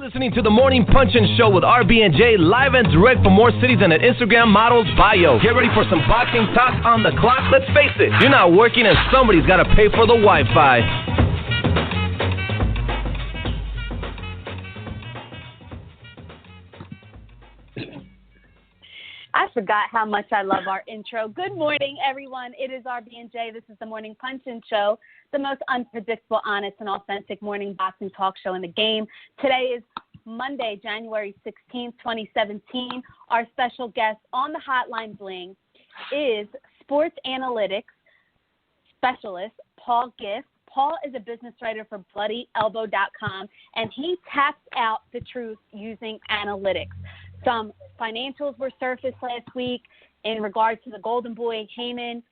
Listening to the Morning Punchin' Show with RB&J, live and direct from more cities than an Instagram model's bio. Get ready for some boxing talk on the clock. Let's face it, you're not working and somebody's got to pay for the Wi-Fi. I forgot how much I love our intro. Good morning, everyone. It is RB&J. This is the Morning Punchin' Show, the most unpredictable, honest, and authentic morning boxing talk show in the game. Today is Monday, January 16th, 2017. Our special guest on the Hotline Bling is sports analytics specialist Paul Gift. Paul is a business writer for BloodyElbow.com, and he taps out the truth using analytics. Some financials were surfaced last week in regards to the Golden Boy Haymon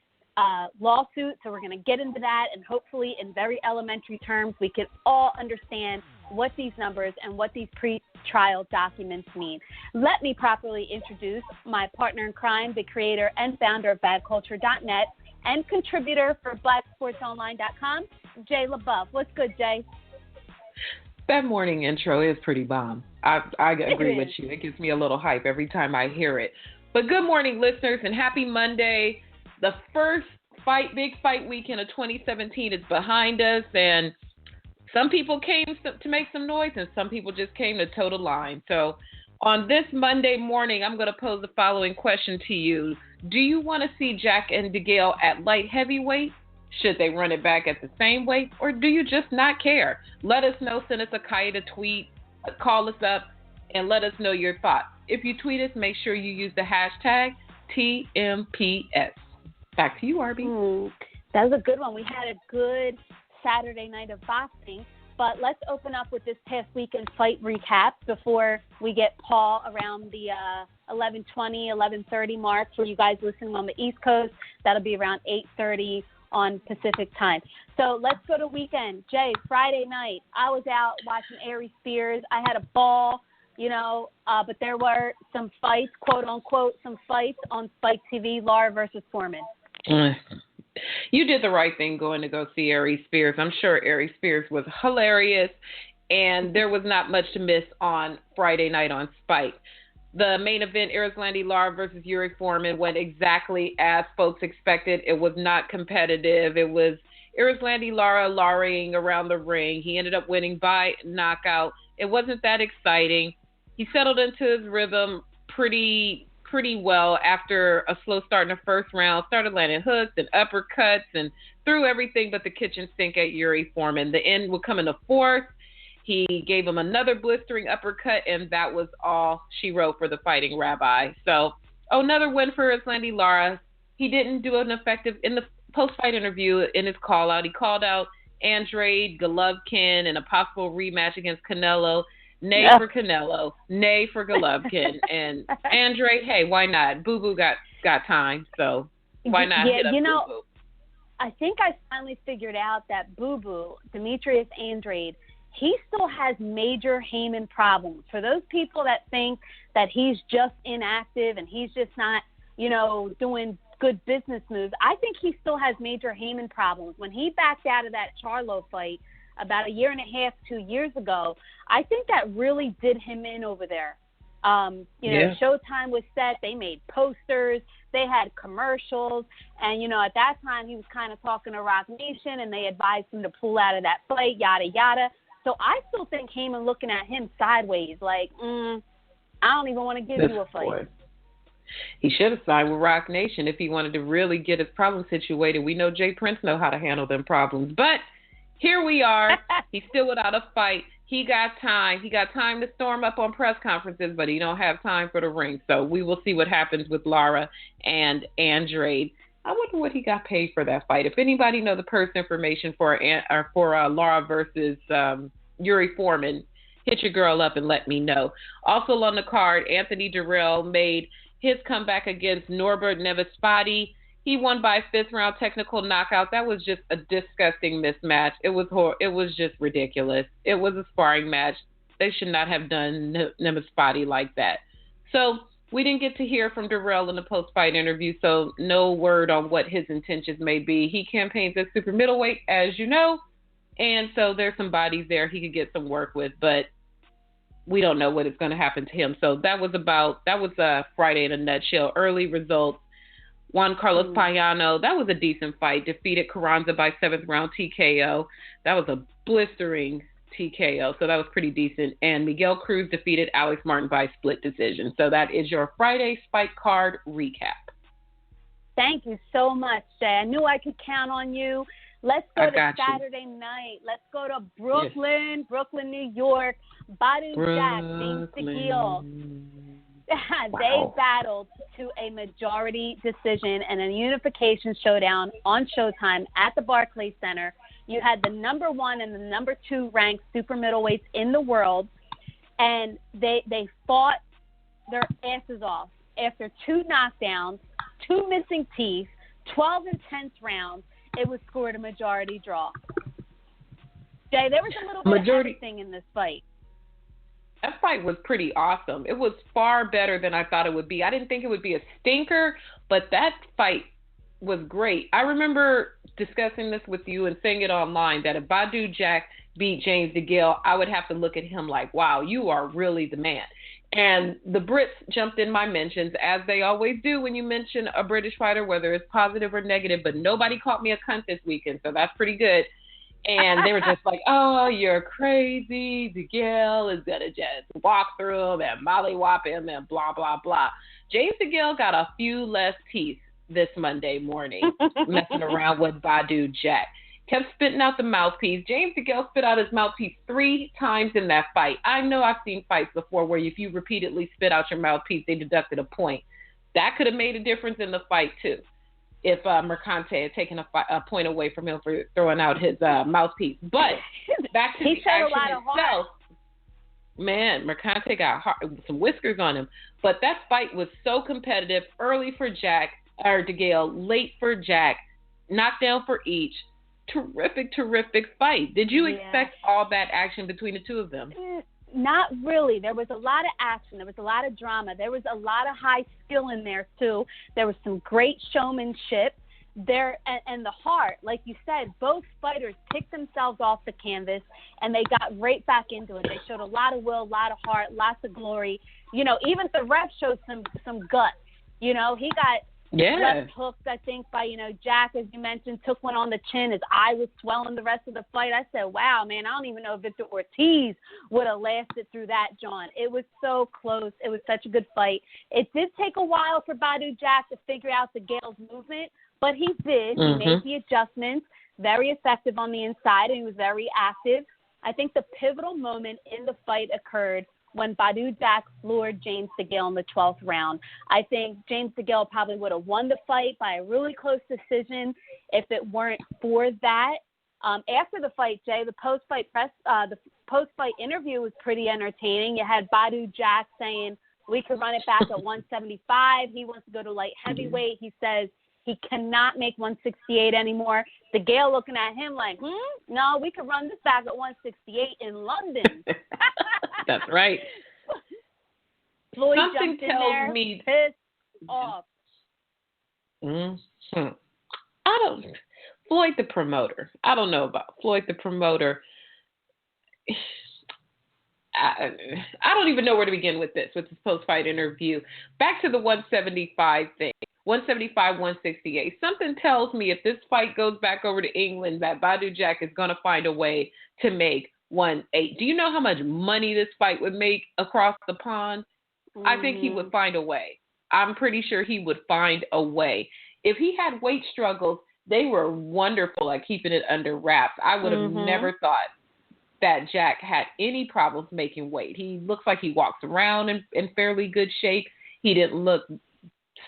lawsuit, so we're going to get into that, and hopefully in very elementary terms we can all understand what these numbers and what these pre-trial documents mean. Let me properly introduce my partner in crime, the creator and founder of BadCulture.net and contributor for BlackSportsOnline.com, Jay LaBeouf. What's good, Jay? That morning intro is pretty bomb. I agree with you. It gives me a little hype every time I hear it. But good morning, listeners, and happy Monday. The first big fight weekend of 2017 is behind us, and some people came to make some noise, and some people just came to toe the line. So on this Monday morning, I'm going to pose the following question to you. Do you want to see Jack and DeGale at light heavyweight? Should they run it back at the same weight, or do you just not care? Let us know. Send us a kite, a tweet, call us up, and let us know your thoughts. If you tweet us, make sure you use the hashtag TMPS. Back to you, RB. That was a good one. We had a good Saturday night of boxing, but let's open up with this past weekend fight recap before we get Paul around the 11:20, 11:30 mark for you guys listening on the East Coast. That'll be around 8:30 on Pacific time. So let's go to weekend. Jay, Friday night, I was out watching Aries Spears. I had a ball, but there were some fights, quote unquote, some fights on Spike TV, Lara versus Foreman. You did the right thing going to go see Aries Spears. I'm sure Aries Spears was hilarious, and there was not much to miss on Friday night on Spike. The main event, Erislandy, Lara versus Yuri Foreman, went exactly as folks expected. It was not competitive. It was Erislandy, Laraing around the ring. He ended up winning by knockout. It wasn't that exciting. He settled into his rhythm pretty well after a slow start in the first round. Started landing hooks and uppercuts and threw everything but the kitchen sink at Yuri Foreman. The end would come in the fourth. He gave him another blistering uppercut, and that was all she wrote for the Fighting Rabbi. So, another win for Erislandy Lara. He didn't do an effective, in the post-fight interview, in his call-out, he called out Andrade, Golovkin, and a possible rematch against Canelo. Nay for Canelo, nay for Golovkin. And Andrade, hey, why not? Boo-Boo got time, so why not hit up Boo-Boo? I think I finally figured out that Boo-Boo, Demetrius Andrade, he still has major Haymon problems. For those people that think that he's just inactive and he's just not, doing good business moves, I think he still has major Haymon problems. When he backed out of that Charlo fight about a year and a half, 2 years ago, I think that really did him in over there. Showtime was set. They made posters. They had commercials. And, at that time he was kind of talking to Roc Nation, and they advised him to pull out of that fight, yada, yada. So I still think Haymon looking at him sideways, like, I don't even want to give you a fight. Boy. He should have signed with Roc Nation if he wanted to really get his problem situated. We know Jay Prince know how to handle them problems. But here we are. He's still without a fight. He got time. He got time to storm up on press conferences, but he don't have time for the ring. So we will see what happens with Lara and Andrade. I wonder what he got paid for that fight. If anybody know the purse information for Lara versus Yuri Foreman, hit your girl up and let me know. Also on the card, Anthony Dirrell made his comeback against Norberg Nevispati. He won by a fifth-round technical knockout. That was just a disgusting mismatch. It was just ridiculous. It was a sparring match. They should not have done Nevispati like that. So we didn't get to hear from Dirrell in the post-fight interview, so no word on what his intentions may be. He campaigns at super middleweight, as you know, and so there's some bodies there he could get some work with. But we don't know what is going to happen to him. So that was Friday in a nutshell. Early results. Juan Carlos Payano, that was a decent fight. Defeated Carranza by 7th round TKO. That was a blistering TKO, so that was pretty decent. And Miguel Cruz defeated Alex Martin by split decision. So that is your Friday Spike card recap. Thank you so much, Jay. I knew I could count on you. Let's go to Saturday night. Let's go to Brooklyn, New York. Badou Jack, James DeGale. They battled to a majority decision and a unification showdown on Showtime at the Barclays Center. You had the number 1 and the number 2 ranked super middleweights in the world, and they fought their asses off after 2 knockdowns, 2 missing teeth, 12 intense rounds. It was scored a majority draw. Jay, there was a little bit of everything in this fight. That fight was pretty awesome. It was far better than I thought it would be. I didn't think it would be a stinker, but that fight was great. I remember discussing this with you and saying it online that if Badou Jack beat James DeGale, I would have to look at him like, wow, you are really the man. And the Brits jumped in my mentions, as they always do when you mention a British fighter, whether it's positive or negative, but nobody called me a cunt this weekend, so that's pretty good. And they were just like, oh, you're crazy. DeGale is going to just walk through him and mollywop him and blah, blah, blah. James DeGale got a few less teeth this Monday morning messing around with Badou Jack. Kept spitting out the mouthpiece. James DeGale spit out his mouthpiece 3 times in that fight. I know I've seen fights before where if you repeatedly spit out your mouthpiece, they deducted a point. That could have made a difference in the fight, too, if Mercante had taken a point away from him for throwing out his mouthpiece. But back to the action itself, man, Mercante got some whiskers on him. But that fight was so competitive, early for DeGale, late for Jack, knockdown for each. Terrific fight. Did you expect all that action between the two of them? Not really. There was a lot of action. There was a lot of drama. There was a lot of high skill in there, too. There was some great showmanship there, and the heart. Like you said, both fighters picked themselves off the canvas, and they got right back into it. They showed a lot of will, a lot of heart, lots of glory. You know, even the ref showed some guts. You know, he got left hooked, I think, by, Jack, as you mentioned, took one on the chin. His eye was swelling the rest of the fight. I said, wow, man, I don't even know if Victor Ortiz would have lasted through that, John. It was so close. It was such a good fight. It did take a while for Badou Jack to figure out DeGale's movement, but he did. He made the adjustments, very effective on the inside, and he was very active. I think the pivotal moment in the fight occurred when Badou Jack floored James DeGale in the 12th round. I think James DeGale probably would have won the fight by a really close decision if it weren't for that. After the fight, Jay, the post-fight interview was pretty entertaining. You had Badou Jack saying, we could run it back at 175. He wants to go to light heavyweight. He says he cannot make 168 anymore. DeGale looking at him like, no, we could run this back at 168 in London. That's right. Floyd Something jumped in tells there, me pissed off. Floyd the promoter. I don't know about Floyd the promoter. I don't even know where to begin with this post-fight interview. Back to the 175 thing. 175, 168. Something tells me if this fight goes back over to England that Badou Jack is going to find a way to make 1-8. Do you know how much money this fight would make across the pond? I think he would find a way. I'm pretty sure he would find a way. If he had weight struggles, they were wonderful at keeping it under wraps. I would have never thought that Jack had any problems making weight. He looks like he walks around in fairly good shape. He didn't look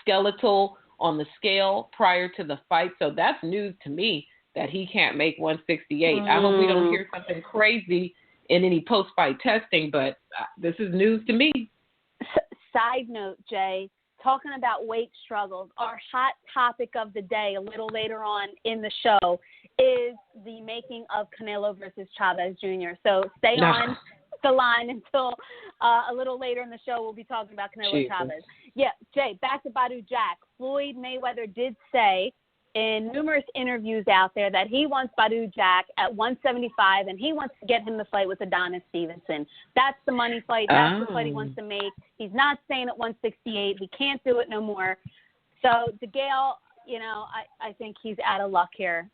skeletal on the scale prior to the fight. So that's news to me that he can't make 168. I hope we don't hear something crazy in any post-fight testing, but this is news to me. Side note, Jay, talking about weight struggles, our hot topic of the day a little later on in the show is the making of Canelo versus Chavez Jr. So stay on the line until a little later in the show. We'll be talking about Canelo Chavez. Yeah, Jay, back to Badou Jack. Floyd Mayweather did say in numerous interviews out there that he wants Badou Jack at 175, and he wants to get him to fight with Adonis Stevenson. That's the money fight. That's the fight he wants to make. He's not staying at 168. He can't do it no more. So DeGale, I think he's out of luck here.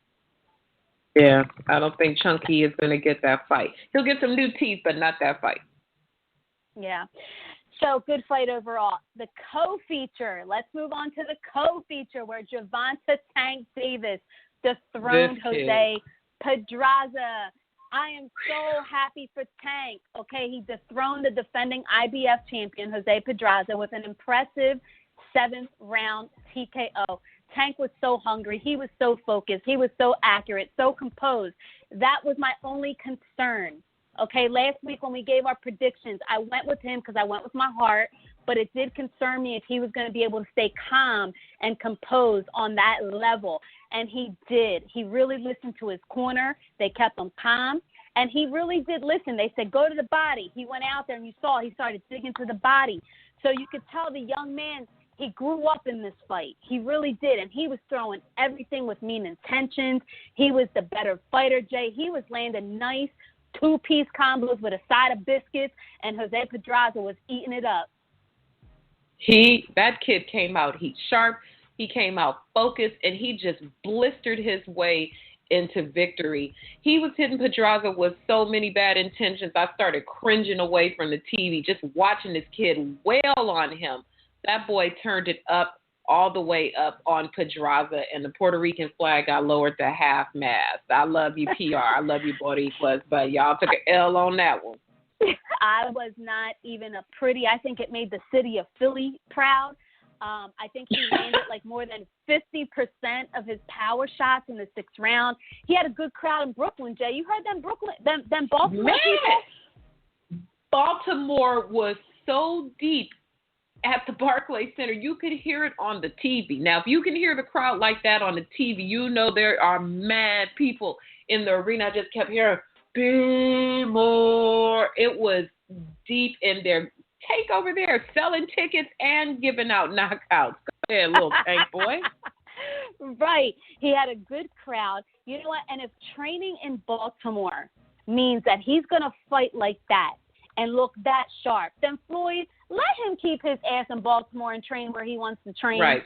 Yeah, I don't think Chunky is going to get that fight. He'll get some new teeth, but not that fight. Yeah. So good fight overall. The co-feature. Let's move on to the co-feature where Gervonta Tank Davis dethroned Jose Pedraza. I am so happy for Tank. Okay, he dethroned the defending IBF champion Jose Pedraza with an impressive 7th-round TKO. Tank was so hungry. He was so focused. He was so accurate, so composed. That was my only concern. Okay, last week when we gave our predictions, I went with him because I went with my heart, but it did concern me if he was going to be able to stay calm and composed on that level. And he did. He really listened to his corner. They kept him calm. And he really did listen. They said, go to the body. He went out there and you saw he started digging to the body. So you could tell the young man, he grew up in this fight. He really did. And he was throwing everything with mean intentions. He was the better fighter, Jay. He was landing nice 2-piece combos with a side of biscuits, and Jose Pedraza was eating it up. That kid came out sharp. He came out focused, and he just blistered his way into victory. He was hitting Pedraza with so many bad intentions. I started cringing away from the TV, just watching this kid wail on him. That boy turned it up, all the way up on Pedraza, and the Puerto Rican flag got lowered to half-mast. I love you, PR. I love you, Boricuas, but y'all took an L on that one. I was not even a pretty. I think it made the city of Philly proud. I think he landed like more than 50% of his power shots in the 6th round. He had a good crowd in Brooklyn, Jay. You heard them Baltimore people? Baltimore was so deep at the Barclays Center. You could hear it on the TV. Now, if you can hear the crowd like that on the TV, you know there are mad people in the arena. I just kept hearing, be more. It was deep in there. Take over there, selling tickets and giving out knockouts. Go ahead, little Tank boy. Right. He had a good crowd. You know what? And if training in Baltimore means that he's going to fight like that and look that sharp, then Floyd, let him keep his ass in Baltimore and train where he wants to train. Right.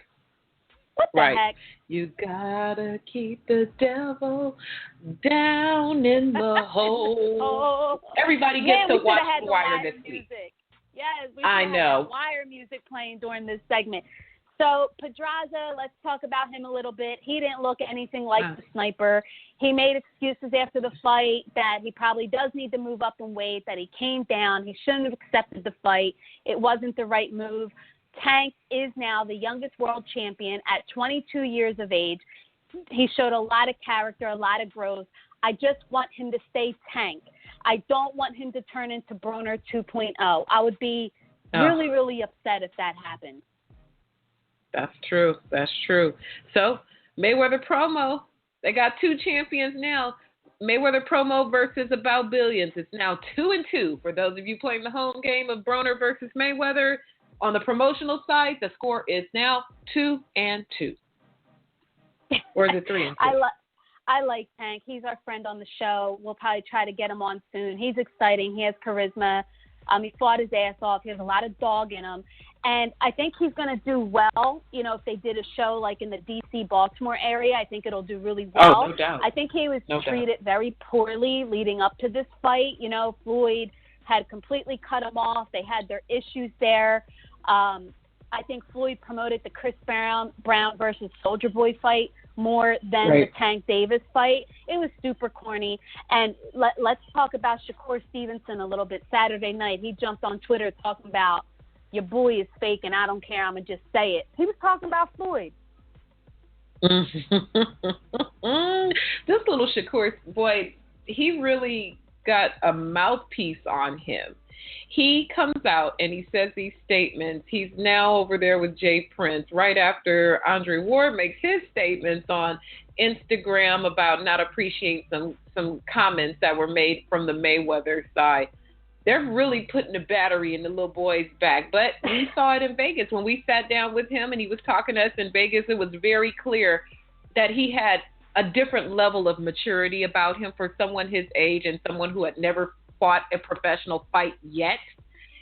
What the heck? You gotta keep the devil down in the hole. Everybody gets to watch The Wire this week. Yes, we I know. Had Wire music playing during this segment. So Pedraza, let's talk about him a little bit. He didn't look anything like the sniper. He made excuses after the fight that he probably does need to move up in weight, that he came down. He shouldn't have accepted the fight. It wasn't the right move. Tank is now the youngest world champion at 22 years of age. He showed a lot of character, a lot of growth. I just want him to stay Tank. I don't want him to turn into Broner 2.0. I would be really, really upset if that happened. That's true. That's true. So, Mayweather promo. They got 2 champions now. Mayweather promo versus About Billions. It's now 2-2 for those of you playing the home game of Broner versus Mayweather. On the promotional side, the score is now 2-2. Or is it 3-2? I like Tank. He's our friend on the show. We'll probably try to get him on soon. He's exciting. He has charisma. He fought his ass off. He has a lot of dog in him. And I think he's going to do well, if they did a show like in the D.C., Baltimore area. I think it'll do really well. Oh, no doubt. I think he was treated very poorly leading up to this fight. Floyd had completely cut him off. They had their issues there. I think Floyd promoted the Chris Brown versus Soulja Boy fight more than the Tank Davis fight. It was super corny. And let's talk about Shakur Stevenson a little bit. Saturday night, he jumped on Twitter talking about, your boy is fake and I don't care, I'm going to just say it. He was talking about Floyd. This little Shakur boy, he really got a mouthpiece on him. He comes out and he says these statements. He's now over there with Jay Prince right after Andre Ward makes his statements on Instagram about not appreciating some comments that were made from the Mayweather side. They're really putting the battery in the little boy's back. But we saw it in Vegas. When we sat down with him and he was talking to us in Vegas, it was very clear that he had a different level of maturity about him for someone his age and someone who had never fought a professional fight yet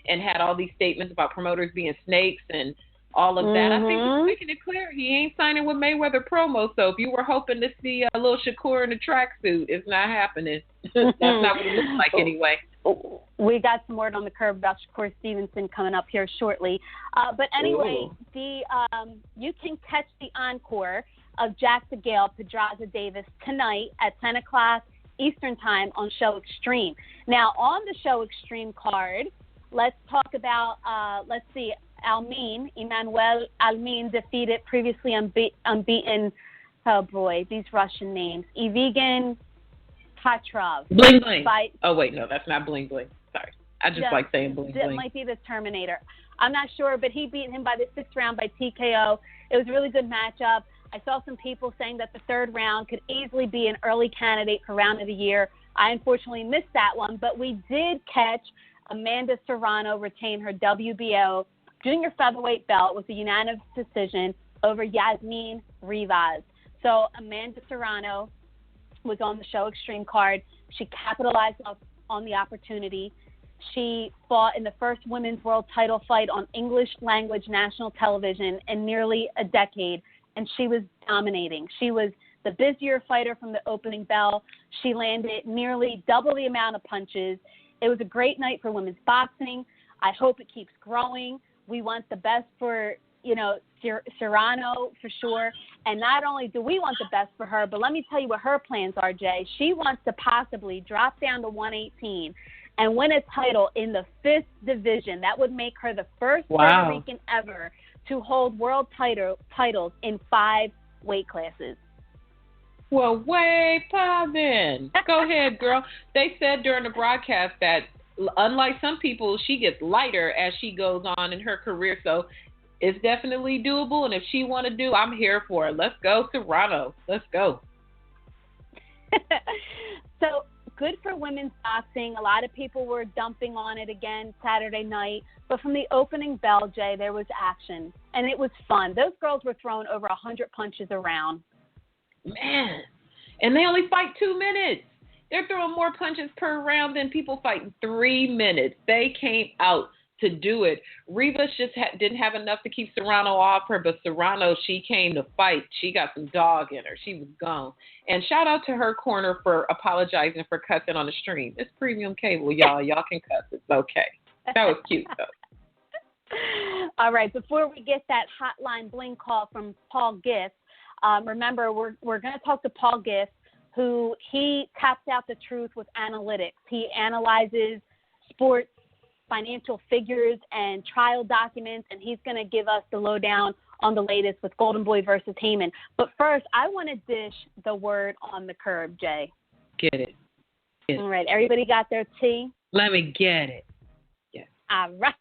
and had all these statements about promoters being snakes and all of that. I think he's making it clear he ain't signing with Mayweather promo. So if you were hoping to see a little Shakur in a tracksuit, it's not happening. That's not what it looks like anyway. We got some word on the curb about Shakur Stevenson coming up here shortly. But anyway, you can catch the encore of Jack DeGale, Pedraza Davis tonight at 10 o'clock Eastern Time on Show Extreme. Now, on the Show Extreme card, let's talk about, Emmanuel Almin defeated previously unbeaten, oh boy, these Russian names, Evgen Petrov. Bling Bling. Oh, wait, no, that's not Bling Bling. Sorry. I just like saying Bling Bling. That might be the Terminator. I'm not sure, but he beat him by the 6th round by TKO. It was a really good matchup. I saw some people saying that the 3rd round could easily be an early candidate for round of the year. I unfortunately missed that one, but we did catch Amanda Serrano retain her WBO junior featherweight belt with a unanimous decision over Yasmin Rivas. So Amanda Serrano was on the Show Extreme card. She capitalized on the opportunity. She fought in the first women's world title fight on English language national television in nearly a decade, and she was dominating. She was the busier fighter from the opening bell. She landed nearly double the amount of punches. It was a great night for women's boxing. I hope it keeps growing. We want the best for, Serrano for sure. And not only do we want the best for her, but let me tell you what her plans are, Jay. She wants to possibly drop down to 118 and win a title in the 5th division. That would make her the first Puerto Rican ever to hold world titles in 5 weight classes. Well, way poppin'. Go ahead, girl. They said during the broadcast that unlike some people, she gets lighter as she goes on in her career. So it's definitely doable. And if she want to do, I'm here for it. Let's go, Serrano. Let's go. So good for women's boxing. A lot of people were dumping on it again Saturday night. But from the opening bell, Jay, there was action. And it was fun. Those girls were throwing over 100 punches around. Man. And they only fight 2 minutes. They're throwing more punches per round than people fight in 3 minutes. They came out to do it. Rivas just didn't have enough to keep Serrano off her, but Serrano, she came to fight. She got some dog in her. She was gone. And shout out to her corner for apologizing for cussing on the stream. It's premium cable, y'all. Y'all can cuss. It's okay. That was cute, though. All right. Before we get that hotline bling call from Paul Gift, remember, we're going to talk to Paul Gift, who he taps out the truth with analytics. He analyzes sports, financial figures, and trial documents, and he's going to give us the lowdown on the latest with Golden Boy versus Haymon. But first, I want to dish the word on the curb, Jay. Get it. All right. Everybody got their tea? Let me get it. Yes. All right.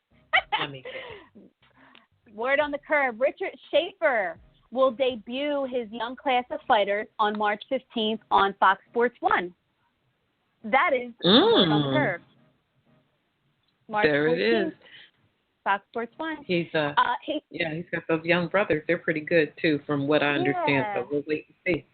Let me get it. Word on the curb. Richard Schaefer will debut his young class of fighters on March 15th on Fox Sports 1. That is word on the curb. March there 14th, it is. Fox Sports 1. He's he's got those young brothers. They're pretty good too, from what I understand. Yeah. So we'll wait and see.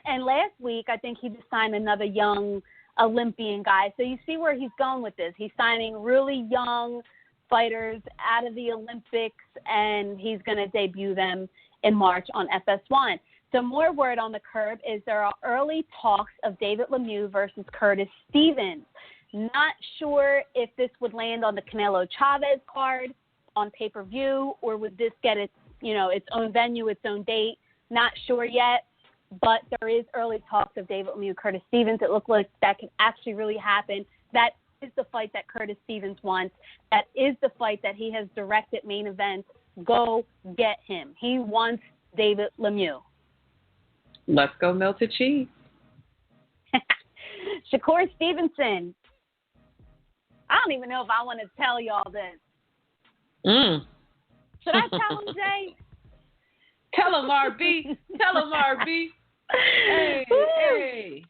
And last week, I think he just signed another young Olympian guy. So you see where he's going with this. He's signing really young fighters out of the Olympics, and he's going to debut them in March on FS1. So more word on the curb is there are early talks of David Lemieux versus Curtis Stevens. Not sure if this would land on the Canelo Chavez card on pay-per-view, or would this get its own venue, its own date. Not sure yet, but there is early talks of David Lemieux, Curtis Stevens. It looks like that could actually really happen. That is the fight that Curtis Stevens wants. That is the fight that he has directed main events. Go get him. He wants David Lemieux. Let's go melted cheese. Shakur Stevenson. I don't even know if I want to tell y'all this. Should I tell him, Jay? Tell him, RB. Tell him, RB. Hey.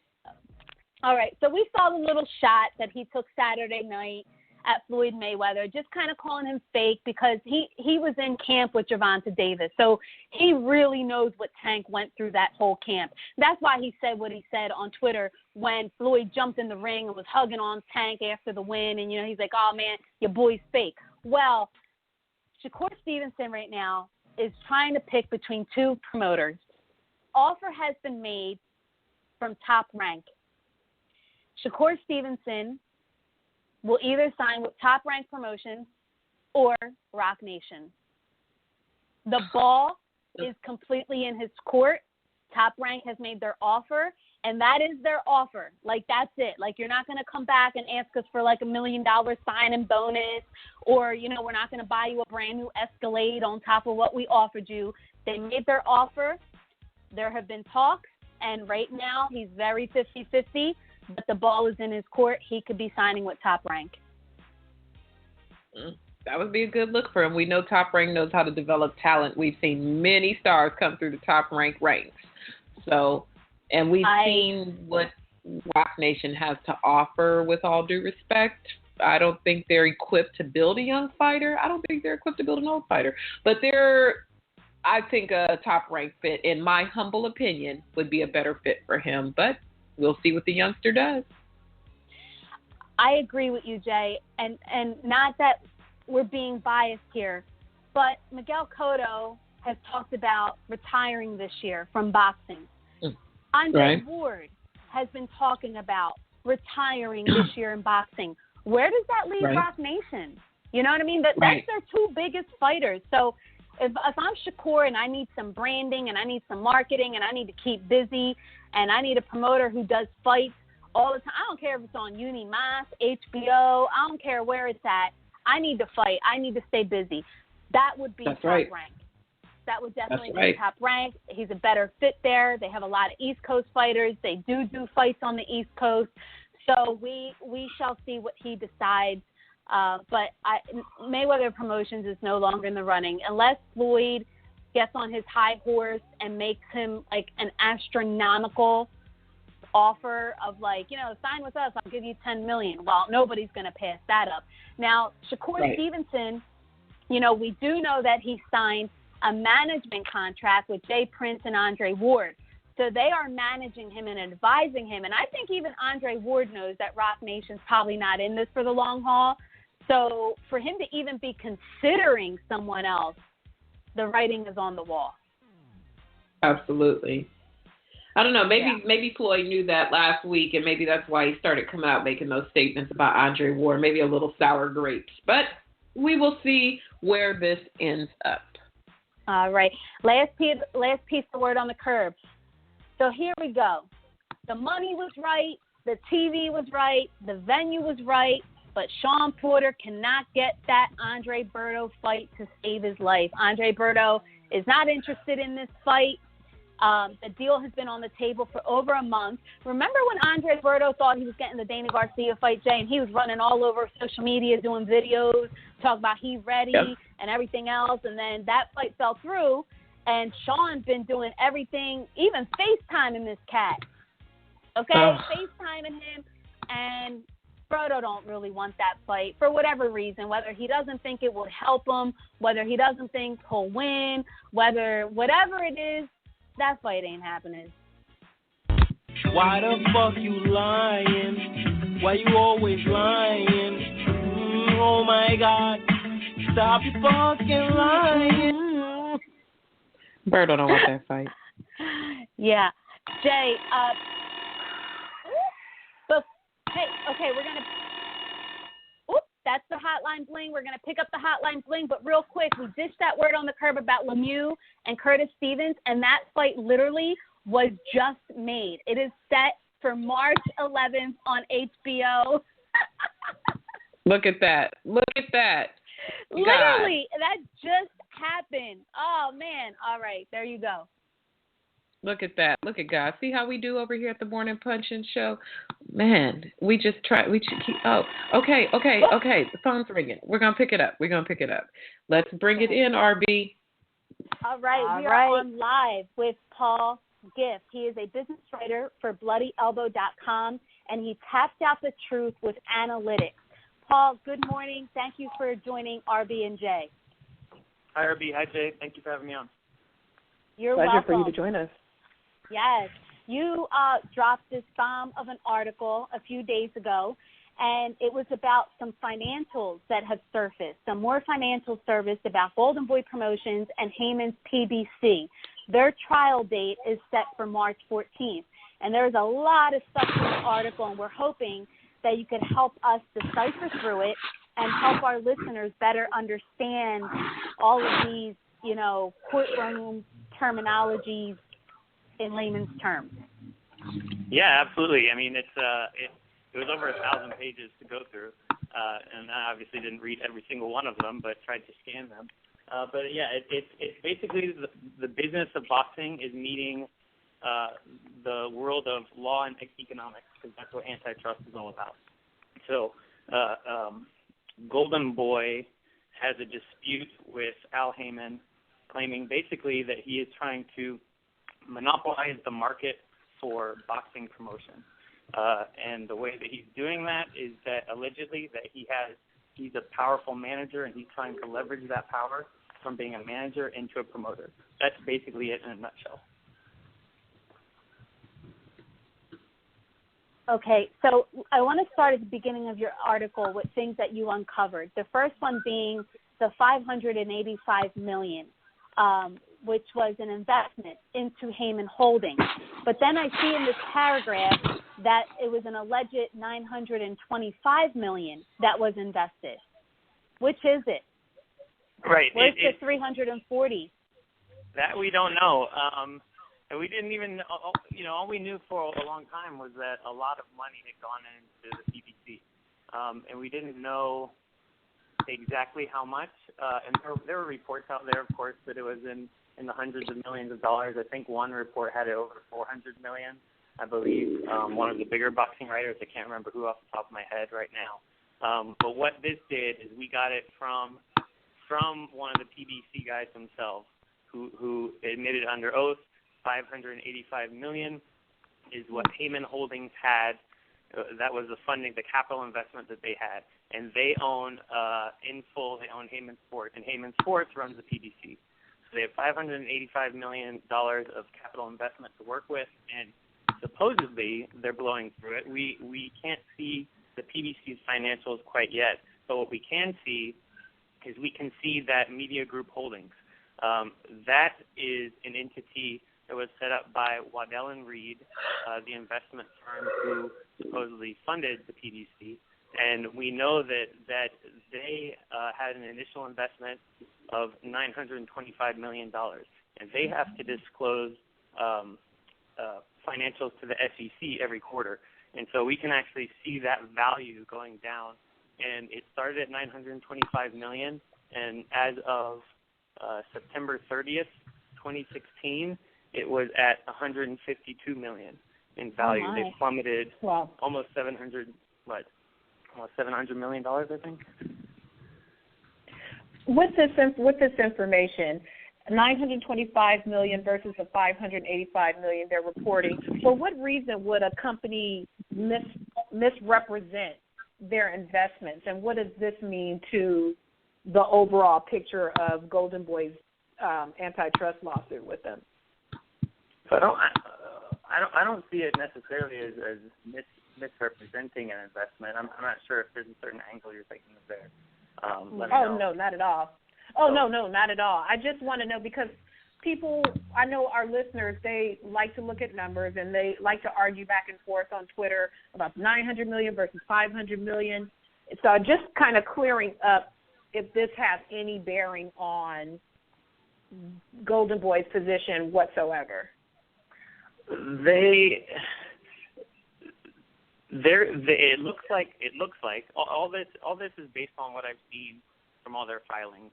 All right. So we saw the little shot that he took Saturday night at Floyd Mayweather, just kind of calling him fake because he was in camp with Gervonta Davis. So he really knows what Tank went through that whole camp. That's why he said what he said on Twitter when Floyd jumped in the ring and was hugging on Tank after the win. And, he's like, oh, man, your boy's fake. Well, Shakur Stevenson right now is trying to pick between two promoters. Offer has been made from Top Rank. Shakur Stevenson will either sign with Top Rank Promotions or Roc Nation. The ball is completely in his court. Top Rank has made their offer, and that is their offer. Like, that's it. Like, you're not going to come back and ask us for, like, $1 million sign-in bonus or, we're not going to buy you a brand-new Escalade on top of what we offered you. They made their offer. There have been talks, and right now he's very 50-50. But the ball is in his court. He could be signing with Top Rank. That would be a good look for him. We know Top Rank knows how to develop talent. We've seen many stars come through the Top Rank ranks. So, and we've seen what Roc Nation has to offer with all due respect. I don't think they're equipped to build a young fighter. I don't think they're equipped to build an old fighter. But I think a Top Rank fit, in my humble opinion, would be a better fit for him. But we'll see what the youngster does. I agree with you, Jay. And not that we're being biased here, but Miguel Cotto has talked about retiring this year from boxing. Andre Ward has been talking about retiring this year in boxing. Where does that leave Roc Nation? You know what I mean? That's their two biggest fighters. So if I'm Shakur and I need some branding and I need some marketing and I need to keep busy and I need a promoter who does fights all the time, I don't care if it's on Unimas, HBO, I don't care where it's at. I need to fight. I need to stay busy. That would be Top Rank. That would definitely be Top Rank. He's a better fit there. They have a lot of East Coast fighters. They do fights on the East Coast. So we shall see what he decides. But Mayweather Promotions is no longer in the running. Unless Floyd gets on his high horse and makes him like an astronomical offer of like, sign with us, I'll give you $10 million. Well, nobody's going to pass that up. Now, Shakur Stevenson, we do know that he signed a management contract with Jay Prince and Andre Ward. So they are managing him and advising him. And I think even Andre Ward knows that Roc Nation's probably not in this for the long haul. So for him to even be considering someone else, the writing is on the wall. Absolutely. I don't know. Maybe Floyd knew that last week, and maybe that's why he started coming out making those statements about Andre Ward. Maybe a little sour grapes. But we will see where this ends up. All right. Last piece of word on the curb. So here we go. The money was right. The TV was right. The venue was right. But Sean Porter cannot get that Andre Berto fight to save his life. Andre Berto is not interested in this fight. The deal has been on the table for over a month. Remember when Andre Berto thought he was getting the Dana Garcia fight, Jay, and he was running all over social media doing videos, talking about he's ready and everything else, and then that fight fell through, and Sean's been doing everything, even FaceTiming this cat. Okay? FaceTiming him, and Berto don't really want that fight for whatever reason, whether he doesn't think it will help him, whether he doesn't think he'll win, whatever it is, that fight ain't happening. Why the fuck you lying? Why you always lying? Oh my God. Stop your fucking lying. Berto don't want that fight. Yeah. Jay, okay, we're going to... That's the hotline bling. We're going to pick up the hotline bling, but real quick, we dished that word on the curb about Lemieux and Curtis Stevens, and that fight literally was just made. It is set for March 11th on HBO. Look at that. Literally, that just happened. Oh, man. All right, there you go. Look at that. Look at God. See how we do over here at the Morning Punching Show? Man, we should keep. Oh, okay. The phone's ringing. We're going to pick it up. Let's bring it in, RB. All right. We are on live with Paul Gift. He is a business writer for BloodyElbow.com, and he taps out the truth with analytics. Paul, good morning. Thank you for joining RB&J. Hi, RB. Hi, Jay. Thank you for having me on. You're Pleasure welcome. for you to join us. Yes. You dropped this bomb of an article a few days ago, and it was about some financials that have surfaced, some more financial service about Golden Boy Promotions and Haymon's PBC. Their trial date is set for March 14th, and there's a lot of stuff in this article, and we're hoping that you could help us decipher through it and help our listeners better understand all of these, courtroom terminologies in layman's terms. Yeah, absolutely. I mean, it was over 1,000 pages to go through, and I obviously didn't read every single one of them, but tried to scan them. But yeah, it's basically the business of boxing is meeting the world of law and economics, because that's what antitrust is all about. So, Golden Boy has a dispute with Al Haymon, claiming basically that he is trying to monopolize the market for boxing promotion. And the way that he's doing that is that allegedly that he's a powerful manager, and he's trying to leverage that power from being a manager into a promoter. That's basically it in a nutshell. Okay, so I want to start at the beginning of your article with things that you uncovered. The first one being the $585 million, which was an investment into Haymon Holdings. But then I see in this paragraph that it was an alleged $925 million that was invested. Which is it? Right. Where's the 340? That we don't know. And we didn't even, all we knew for a long time was that a lot of money had gone into the PBC. And we didn't know exactly how much. And there were reports out there, of course, that it was in the hundreds of millions of dollars. I think one report had it over $400 million, I believe. One of the bigger boxing writers, I can't remember who off the top of my head right now. But what this did is we got it from one of the PBC guys themselves, who admitted under oath $585 million is what Haymon Holdings had. That was the funding, the capital investment that they had. And they own, in full, they own Haymon Sports, and Haymon Sports runs the PBC. So they have $585 million of capital investment to work with, and supposedly they're blowing through it. We can't see the PBC's financials quite yet, but what we can see is we can see that Media Group Holdings. That is an entity that was set up by Waddell & Reed, the investment firm who supposedly funded the PBC. And we know that they had an initial investment of $925 million. And they have to disclose financials to the SEC every quarter. And so we can actually see that value going down. And it started at $925 million. And as of September 30th, 2016, it was at $152 million in value. They plummeted almost $700 million, I think. With this information, $925 million versus the $585 million they're reporting, for what reason would a company misrepresent their investments, and what does this mean to the overall picture of Golden Boy's antitrust lawsuit with them? So I don't see it necessarily as misrepresenting an investment. I'm not sure if there's a certain angle you're taking there. No, not at all. No, not at all. I just want to know, because people, I know our listeners, they like to look at numbers and they like to argue back and forth on Twitter about $900 million versus $500 million. So just kind of clearing up if this has any bearing on Golden Boy's position whatsoever. It looks like all this is based on what I've seen from all their filings.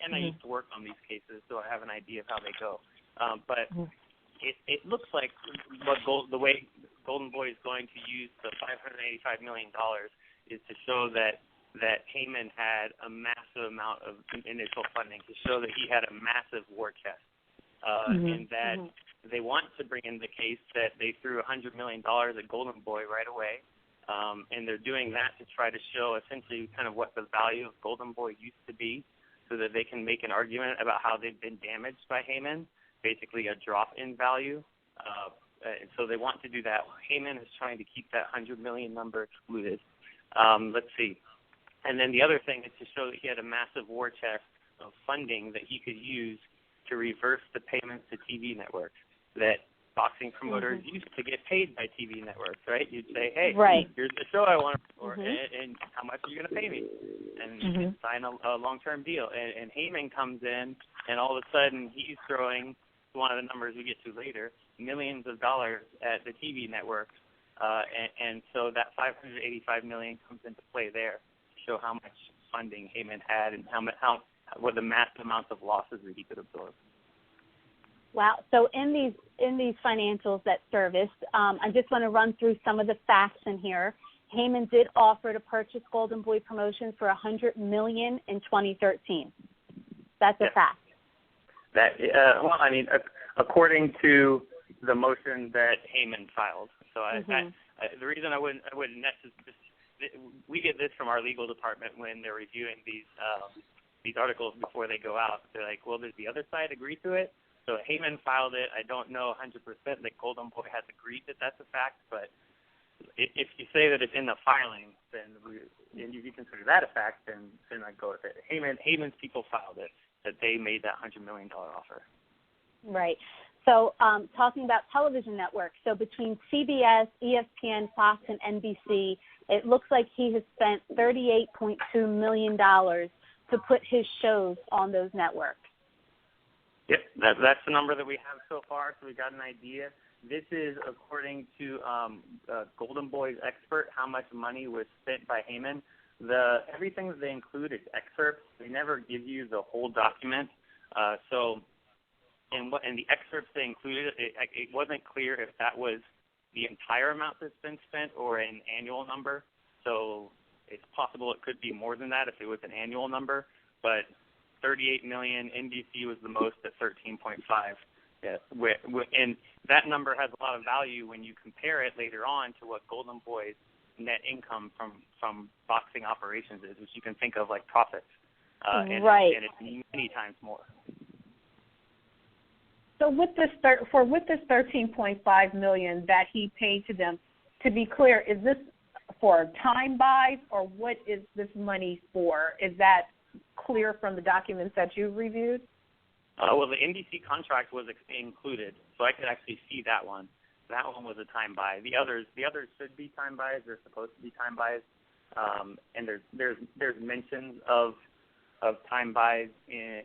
And I used to work on these cases, so I have an idea of how they go. But it looks like the way Golden Boy is going to use the $585 million is to show that Haymon had a massive amount of initial funding, to show that he had a massive war chest, and that they want to bring in the case that they threw $100 million at Golden Boy right away, And they're doing that to try to show essentially kind of what the value of Golden Boy used to be, so that they can make an argument about how they've been damaged by Haymon, basically a drop in value. And so they want to do that. Haymon is trying to keep that $100 million number excluded. Let's see. And then the other thing is to show that he had a massive war chest of funding that he could use to reverse the payments to TV networks that boxing promoters used to get paid by TV networks, right? You'd say, hey, here's the show I want to report, and how much are you going to pay me? And you can sign a long-term deal. And Haymon comes in, and all of a sudden he's throwing, one of the numbers we get to later, millions of dollars at the TV networks. And so that $585 million comes into play there to show how much funding Haymon had and what the massive amounts of losses that he could absorb. Wow. So in these financials that surfaced, I just want to run through some of the facts in here. Haymon did offer to purchase Golden Boy Promotions for $100 million in 2013. That's a fact. That well, I mean, according to the motion that Haymon filed. So the reason I wouldn't necessarily, we get this from our legal department when they're reviewing these articles before they go out. They're like, well, does the other side agree to it? So Haymon filed it. I don't know 100% that Golden Boy has agreed that that's a fact, but if you say that it's in the filing, then and if you consider that a fact, then I go with it. Haymon's people filed it, that they made that $100 million offer. Right. So talking about television networks, so between CBS, ESPN, Fox, and NBC, it looks like he has spent $38.2 million to put his shows on those networks. Yep, that's the number that we have so far, so we got an idea. This is according to Golden Boy's expert, how much money was spent by Haymon. Everything that they include is excerpts. They never give you the whole document. So in the excerpts they included, it wasn't clear if that was the entire amount that's been spent or an annual number. So it's possible it could be more than that if it was an annual number, but $38 million. NBC was the most at 13.5. Yeah, and that number has a lot of value when you compare it later on to what Golden Boy's net income from boxing operations is, which you can think of like profits. And it's many times more. So with this $13.5 million that he paid to them, to be clear, is this for time buys or what is this money for? Is that clear from the documents that you reviewed? Well, the NBC contract was included, so I could actually see that one. That one was a time buy. The others should be time buys. They're supposed to be time buys, and there's mentions of time buys in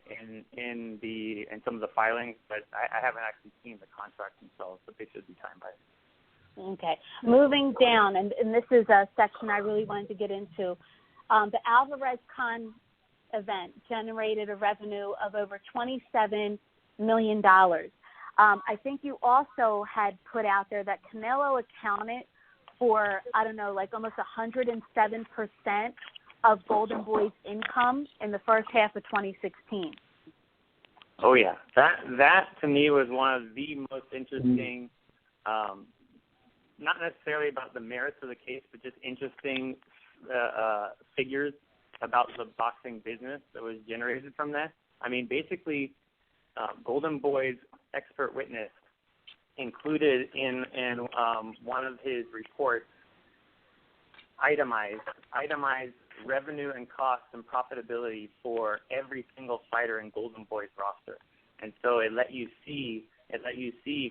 some of the filings, but I haven't actually seen the contract themselves, but they should be time buys. Okay. Moving down, and this is a section I really wanted to get into. The Alvarez Con event generated a revenue of over $27 million. I think you also had put out there that Canelo accounted for, almost 107% of Golden Boy's income in the first half of 2016. Oh, yeah. That to me was one of the most interesting, not necessarily about the merits of the case, but just interesting figures about the boxing business that was generated from that. I mean, basically, Golden Boy's expert witness included in one of his reports itemized revenue and costs and profitability for every single fighter in Golden Boy's roster. And so it let you see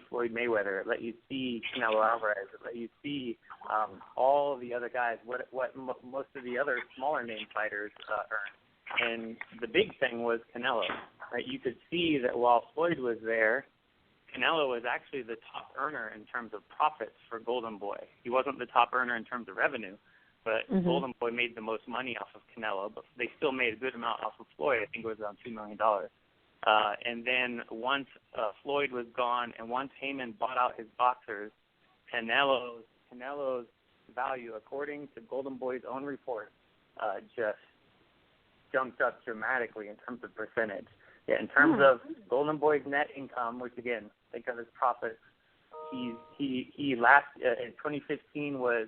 Floyd Mayweather, it let you see Canelo Alvarez, it let you see all the other guys, what most of the other smaller name fighters earn. And the big thing was Canelo, right? You could see that while Floyd was there, Canelo was actually the top earner in terms of profits for Golden Boy. He wasn't the top earner in terms of revenue, but Golden Boy made the most money off of Canelo, but they still made a good amount off of Floyd. I think it was around $2 million. And then once Floyd was gone and once Haymon bought out his boxers, Canelo's value, according to Golden Boy's own report, just jumped up dramatically in terms of percentage. Yeah, in terms of Golden Boy's net income, which again, think of his profits, he last in 2015 was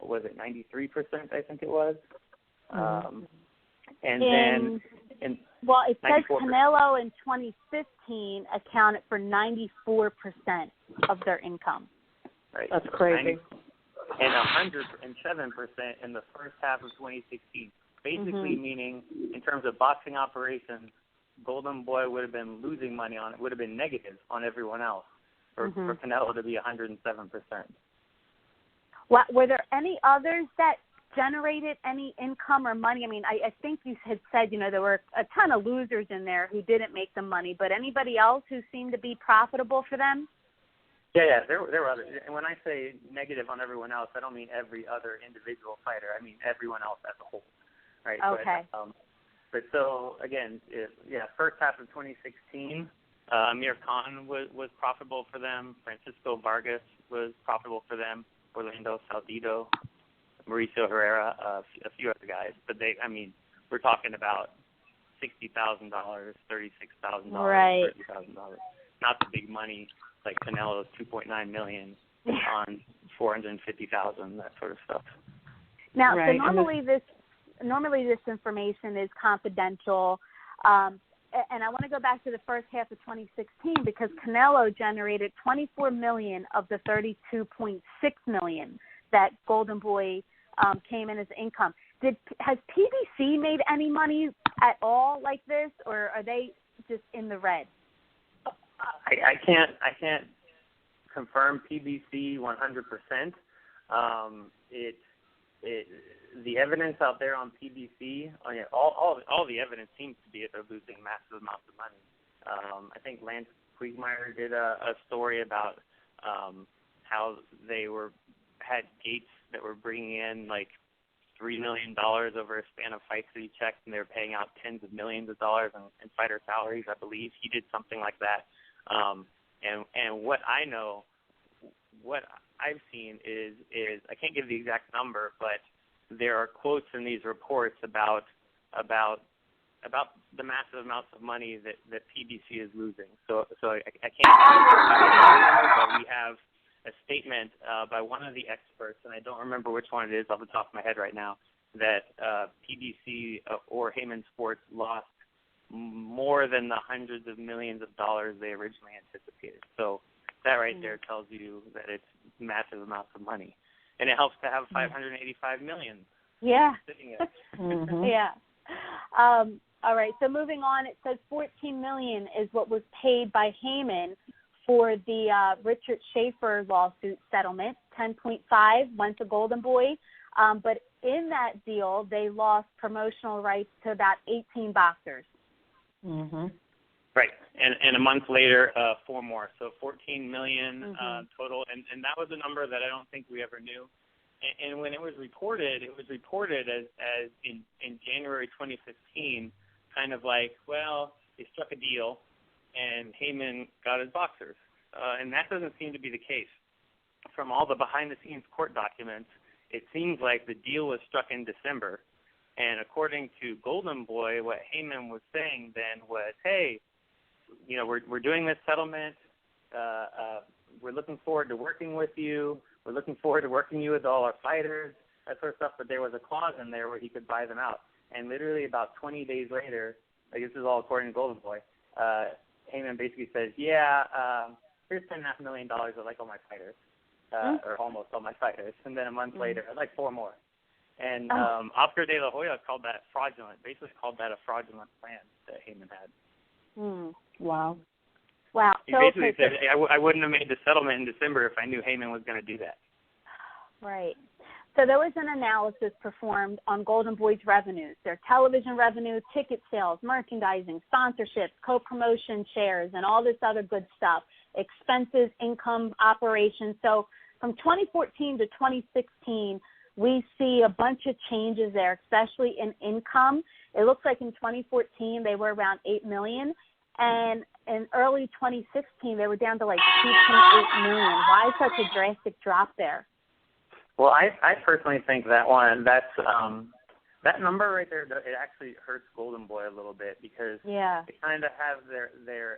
was it 93%? I think it was. And then well, it says 94%. Canelo in 2015 accounted for 94% of their income. Right. That's crazy. And 107% in the first half of 2016. Basically meaning, in terms of boxing operations, Golden Boy would have been losing money on it, would have been negative on everyone else for Canelo to be 107%. Were there any others that generated any income or money? I mean, I think you had said, there were a ton of losers in there who didn't make the money, but anybody else who seemed to be profitable for them? Yeah, there were others. And when I say negative on everyone else, I don't mean every other individual fighter. I mean everyone else as a whole, right? Okay. But so, again, first half of 2016, Amir Khan was profitable for them. Francisco Vargas was profitable for them. Orlando Saldito, Mauricio Herrera, a few other guys. But we're talking about $60,000, $36,000, right. $30,000. Not the big money like Canelo's $2.9 million on $450,000, that sort of stuff. Now, right. So normally this information is confidential. And I want to go back to the first half of 2016 because Canelo generated $24 million of the $32.6 million that Golden Boy came in as income. Has PBC made any money at all like this, or are they just in the red? I can't confirm PBC 100%. The evidence out there on PBC, all the evidence seems to be that they're losing massive amounts of money. I think Lance Quagmire did a story about how they had gates that were bringing in like $3 million over a span of fights that he checked, and they were paying out tens of millions of dollars in fighter salaries. I believe he did something like that. And what I know, what I've seen is I can't give the exact number, but there are quotes in these reports about the massive amounts of money that PBC is losing. So I can't but we have a statement by one of the experts, and I don't remember which one it is off the top of my head right now, that PBC or Haymon Sports lost more than the hundreds of millions of dollars they originally anticipated. So that right there tells you that it's massive amounts of money. And it helps to have $585 million. Yeah. Sitting there. Yeah. All right. So moving on, it says $14 million is what was paid by Haymon for the Richard Schaefer lawsuit settlement. 10.5 went to Golden Boy, but in that deal, they lost promotional rights to about 18 boxers. Right, and a month later, 4 more. So $14 million total, and that was a number that I don't think we ever knew. And when it was reported as in January 2015, kind of like, well, they struck a deal, and Haymon got his boxers, and that doesn't seem to be the case. From all the behind-the-scenes court documents, it seems like the deal was struck in December. And according to Golden Boy, what Haymon was saying then was, hey, we're doing this settlement. We're looking forward to working with you. We're looking forward to working you with all our fighters, that sort of stuff. But there was a clause in there where he could buy them out. And literally about 20 days later, like this is all according to Golden Boy, Haymon basically says, here's $10.5 million of like all my fighters, or almost all my fighters. And then a month later, I'd like 4 more. And Oscar De La Hoya called that fraudulent, basically called that a fraudulent plan that Haymon had. Wow. He basically said, I wouldn't have made the settlement in December if I knew Haymon was going to do that. Right. So there was an analysis performed on Golden Boy's revenues, their television revenue, ticket sales, merchandising, sponsorships, co-promotion shares, and all this other good stuff, expenses, income, operations. So from 2014 to 2016, we see a bunch of changes there, especially in income. It looks like in 2014 they were around $8 million, and in early 2016 they were down to like $2.8 million. Why such a drastic drop there? Well, I personally think that number right there, it actually hurts Golden Boy a little bit because they kind of have their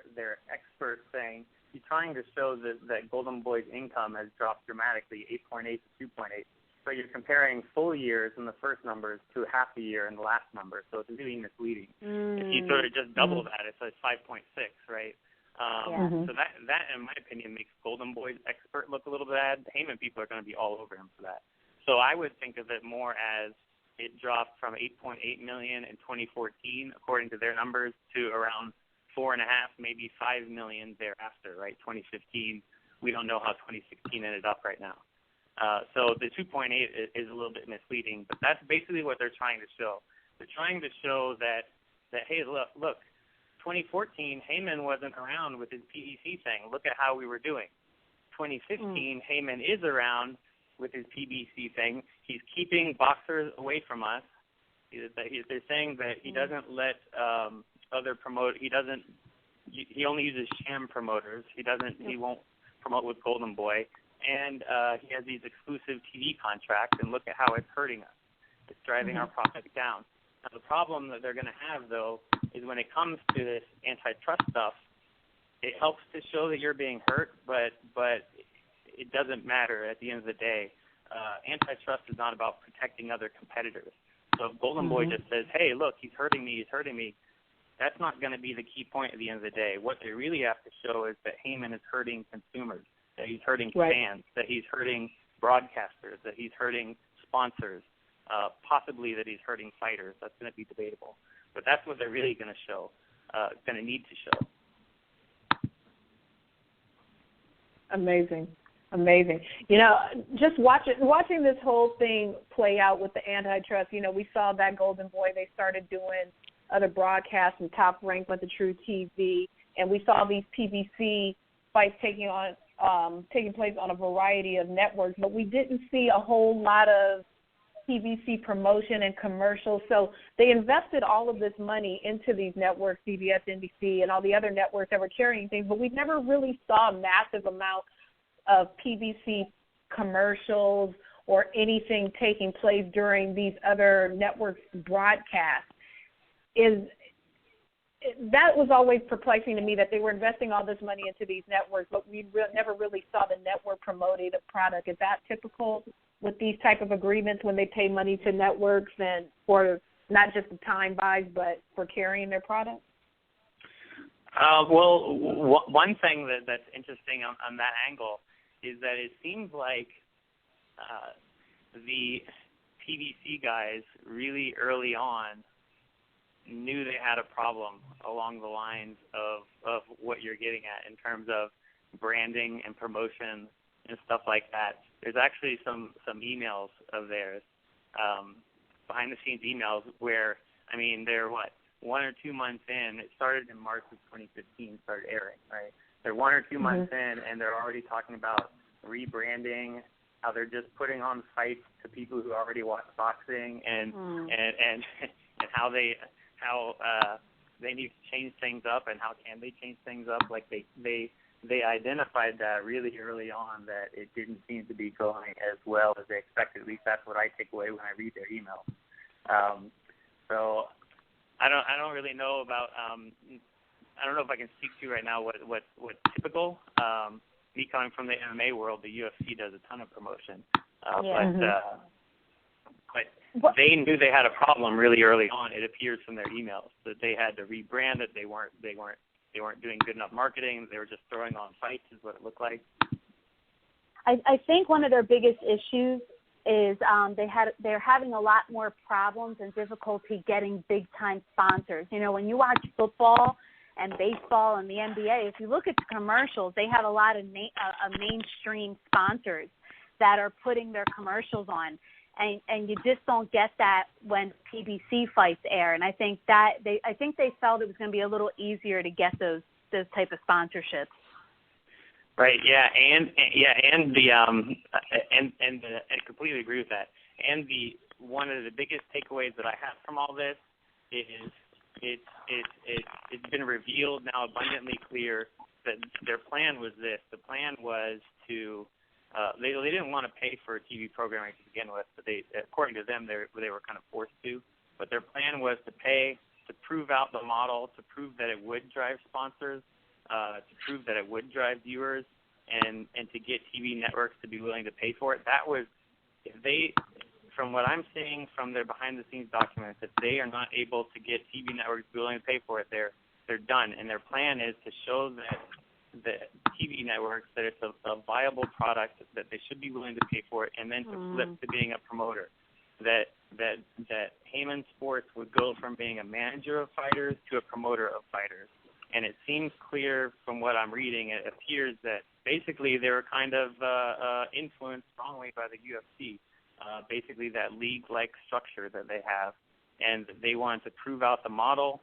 experts saying, you're trying to show that Golden Boy's income has dropped dramatically, 8.8 to 2.8. but you're comparing full years in the first numbers to half a year in the last number, so it's really misleading. If you sort of just double that, it's like 5.6, right? So that, in my opinion, makes Golden Boy's expert look a little bad. The Haymon people are going to be all over him for that. So I would think of it more as it dropped from 8.8 million in 2014, according to their numbers, to around 4.5, maybe 5 million thereafter, right? 2015. We don't know how 2016 ended up right now. So the 2.8 is a little bit misleading, but that's basically what they're trying to show. They're trying to show that hey, look, 2014, Haymon wasn't around with his PBC thing. Look at how we were doing. 2015, Haymon is around with his PBC thing. He's keeping boxers away from us. They're saying that he doesn't let other promote. He only uses sham promoters. He won't promote with Golden Boy. And he has these exclusive TV contracts, and look at how it's hurting us. It's driving our profits down. Now, the problem that they're going to have, though, is when it comes to this antitrust stuff, it helps to show that you're being hurt, but it doesn't matter at the end of the day. Antitrust is not about protecting other competitors. So if Golden Boy just says, hey, look, he's hurting me, that's not going to be the key point at the end of the day. What they really have to show is that Haymon is hurting consumers, that he's hurting fans, that he's hurting broadcasters, that he's hurting sponsors, possibly that he's hurting fighters. That's going to be debatable. But that's what they're really going to show, going to need to show. Amazing. You know, just watching this whole thing play out with the antitrust, you know, we saw that Golden Boy, they started doing other broadcasts and Top Rank went to True TV, and we saw these PBC fights taking place on a variety of networks, but we didn't see a whole lot of PBC promotion and commercials. So they invested all of this money into these networks, CBS, NBC, and all the other networks that were carrying things, but we never really saw a massive amount of PBC commercials or anything taking place during these other networks' broadcasts. That was always perplexing to me, that they were investing all this money into these networks, but we never really saw the network promoting the product. Is that typical with these type of agreements when they pay money to networks and for not just the time buys, but for carrying their product? Well, one thing that's interesting on that angle is that it seems like the PBC guys really early on knew they had a problem along the lines of what you're getting at in terms of branding and promotion and stuff like that. There's actually some emails of theirs, behind-the-scenes emails where, I mean, they're 1 or 2 months in. It started in March of 2015, started airing, right? They're 1 or 2 months in, and they're already talking about rebranding, how they're just putting on fights to people who already watch boxing, and how they need to change things up, and how can they change things up. Like they identified that really early on, that it didn't seem to be going as well as they expected. At least that's what I take away when I read their emails. So I don't really know about. I don't know if I can speak to right now what's typical. Me coming from the MMA world, the UFC does a ton of promotion, but they knew they had a problem really early on. It appears from their emails that they had to rebrand it. They weren't doing good enough marketing. They were just throwing on fights, is what it looked like. I think one of their biggest issues is they're having a lot more problems and difficulty getting big time sponsors. You know, when you watch football and baseball and the NBA, if you look at the commercials, they have a lot of mainstream sponsors that are putting their commercials on, and you just don't get that when PBC fights air. And I think they felt it was going to be a little easier to get those type of sponsorships. Right. Yeah. And I completely agree with that. And one of the biggest takeaways that I have from all this is it's been revealed now abundantly clear that their plan was this. The plan was to they didn't want to pay for TV programming to begin with, but according to them, they were kind of forced to. But their plan was to pay to prove out the model, to prove that it would drive sponsors, to prove that it would drive viewers, and to get TV networks to be willing to pay for it. That was if they, from what I'm seeing from their behind-the-scenes documents, if they are not able to get TV networks willing to pay for it, they're done. And their plan is to show that the TV networks that it's a viable product, that they should be willing to pay for it, and then to flip to being a promoter. That Haymon Sports would go from being a manager of fighters to a promoter of fighters. And it seems clear from what I'm reading, it appears that basically they were kind of influenced strongly by the UFC. Basically that league-like structure that they have. And they wanted to prove out the model,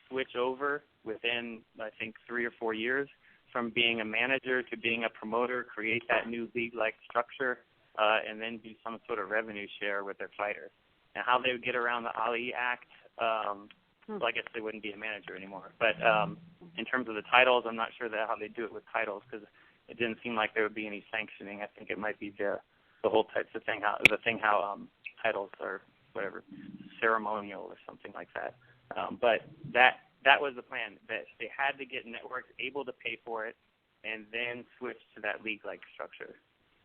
switch over within, I think, 3 or 4 years from being a manager to being a promoter, create that new league-like structure, and then do some sort of revenue share with their fighters. And how they would get around the Ali Act, well, I guess they wouldn't be a manager anymore. But in terms of the titles, I'm not sure how they do it with titles, because it didn't seem like there would be any sanctioning. I think it might be the whole types of thing, how titles are, whatever, ceremonial or something like that. But that was the plan, that they had to get networks able to pay for it and then switch to that league-like structure.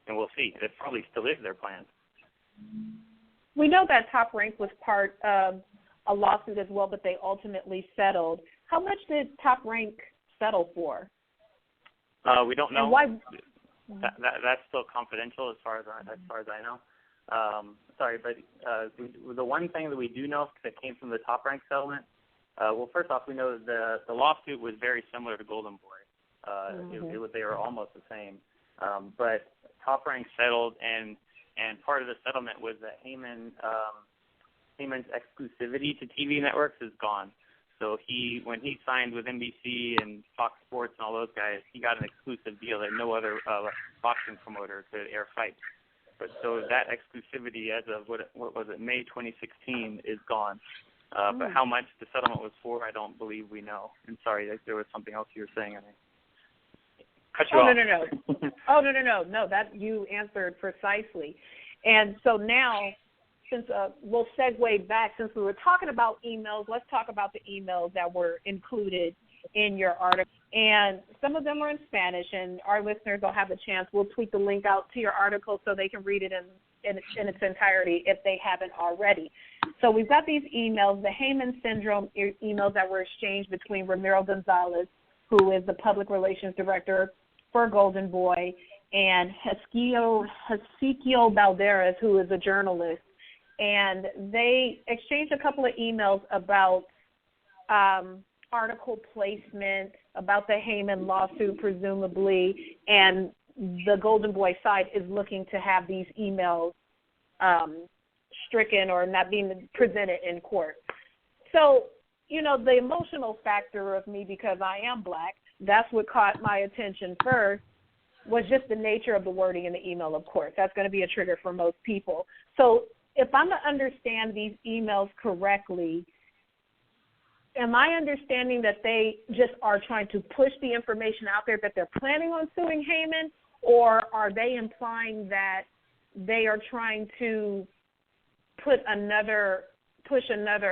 And we'll see. It probably still is their plan. We know that Top Rank was part of a lawsuit as well, but they ultimately settled. How much did Top Rank settle for? We don't know. And why? That's still confidential as far as I know. Sorry, but the one thing that we do know that came from the Top Rank settlement, well, first off, we know that the lawsuit was very similar to Golden Boy. They were almost the same. But Top Rank settled, and part of the settlement was that Haymon Haymon's exclusivity to TV networks is gone. So when he signed with NBC and Fox Sports and all those guys, he got an exclusive deal that no other boxing promoter could air fights. But so that exclusivity as of what was it, May 2016, is gone. But how much the settlement was for, I don't believe we know. And sorry, there was something else you were saying. Cut you off. No, that you answered precisely. And so now, since we'll segue back, since we were talking about emails, let's talk about the emails that were included in your article. And some of them are in Spanish, and our listeners will have a chance. We'll tweet the link out to your article so they can read it in its entirety if they haven't already. So we've got these emails, the Haymon syndrome emails that were exchanged between Romero Gonzalez, who is the public relations director for Golden Boy, and Ezequiel Valderez, who is a journalist. And they exchanged a couple of emails about article placement, about the Haymon lawsuit, presumably, and the Golden Boy side is looking to have these emails stricken or not being presented in court. So, the emotional factor of me, because I am black, that's what caught my attention first, was just the nature of the wording in the email, of course. That's going to be a trigger for most people. So if I'm to understand these emails correctly, am I understanding that they just are trying to push the information out there that they're planning on suing Haymon, or are they implying that they are trying to push another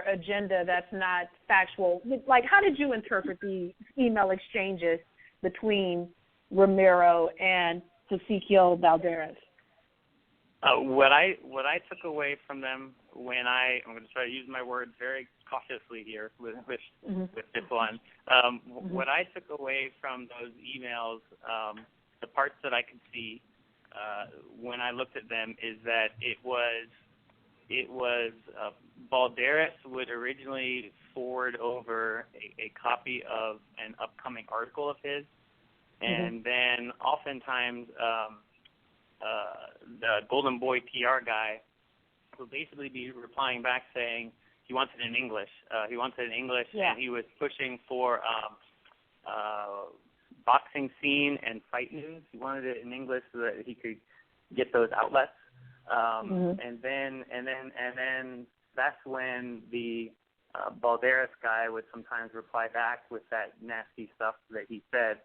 agenda that's not factual? Like, how did you interpret the email exchanges between Romero and Ezequiel Valderez? What I took away from them I'm going to try to use my words very cautiously here with this one. What I took away from those emails, the parts that I could see when I looked at them, is that it was Valderez would originally forward over a copy of an upcoming article of his, and then oftentimes the Golden Boy PR guy would basically be replying back saying he wants it in English. And he was pushing for boxing scene and fight news. He wanted it in English so that he could get those outlets. And then that's when the Valderez guy would sometimes reply back with that nasty stuff that he said.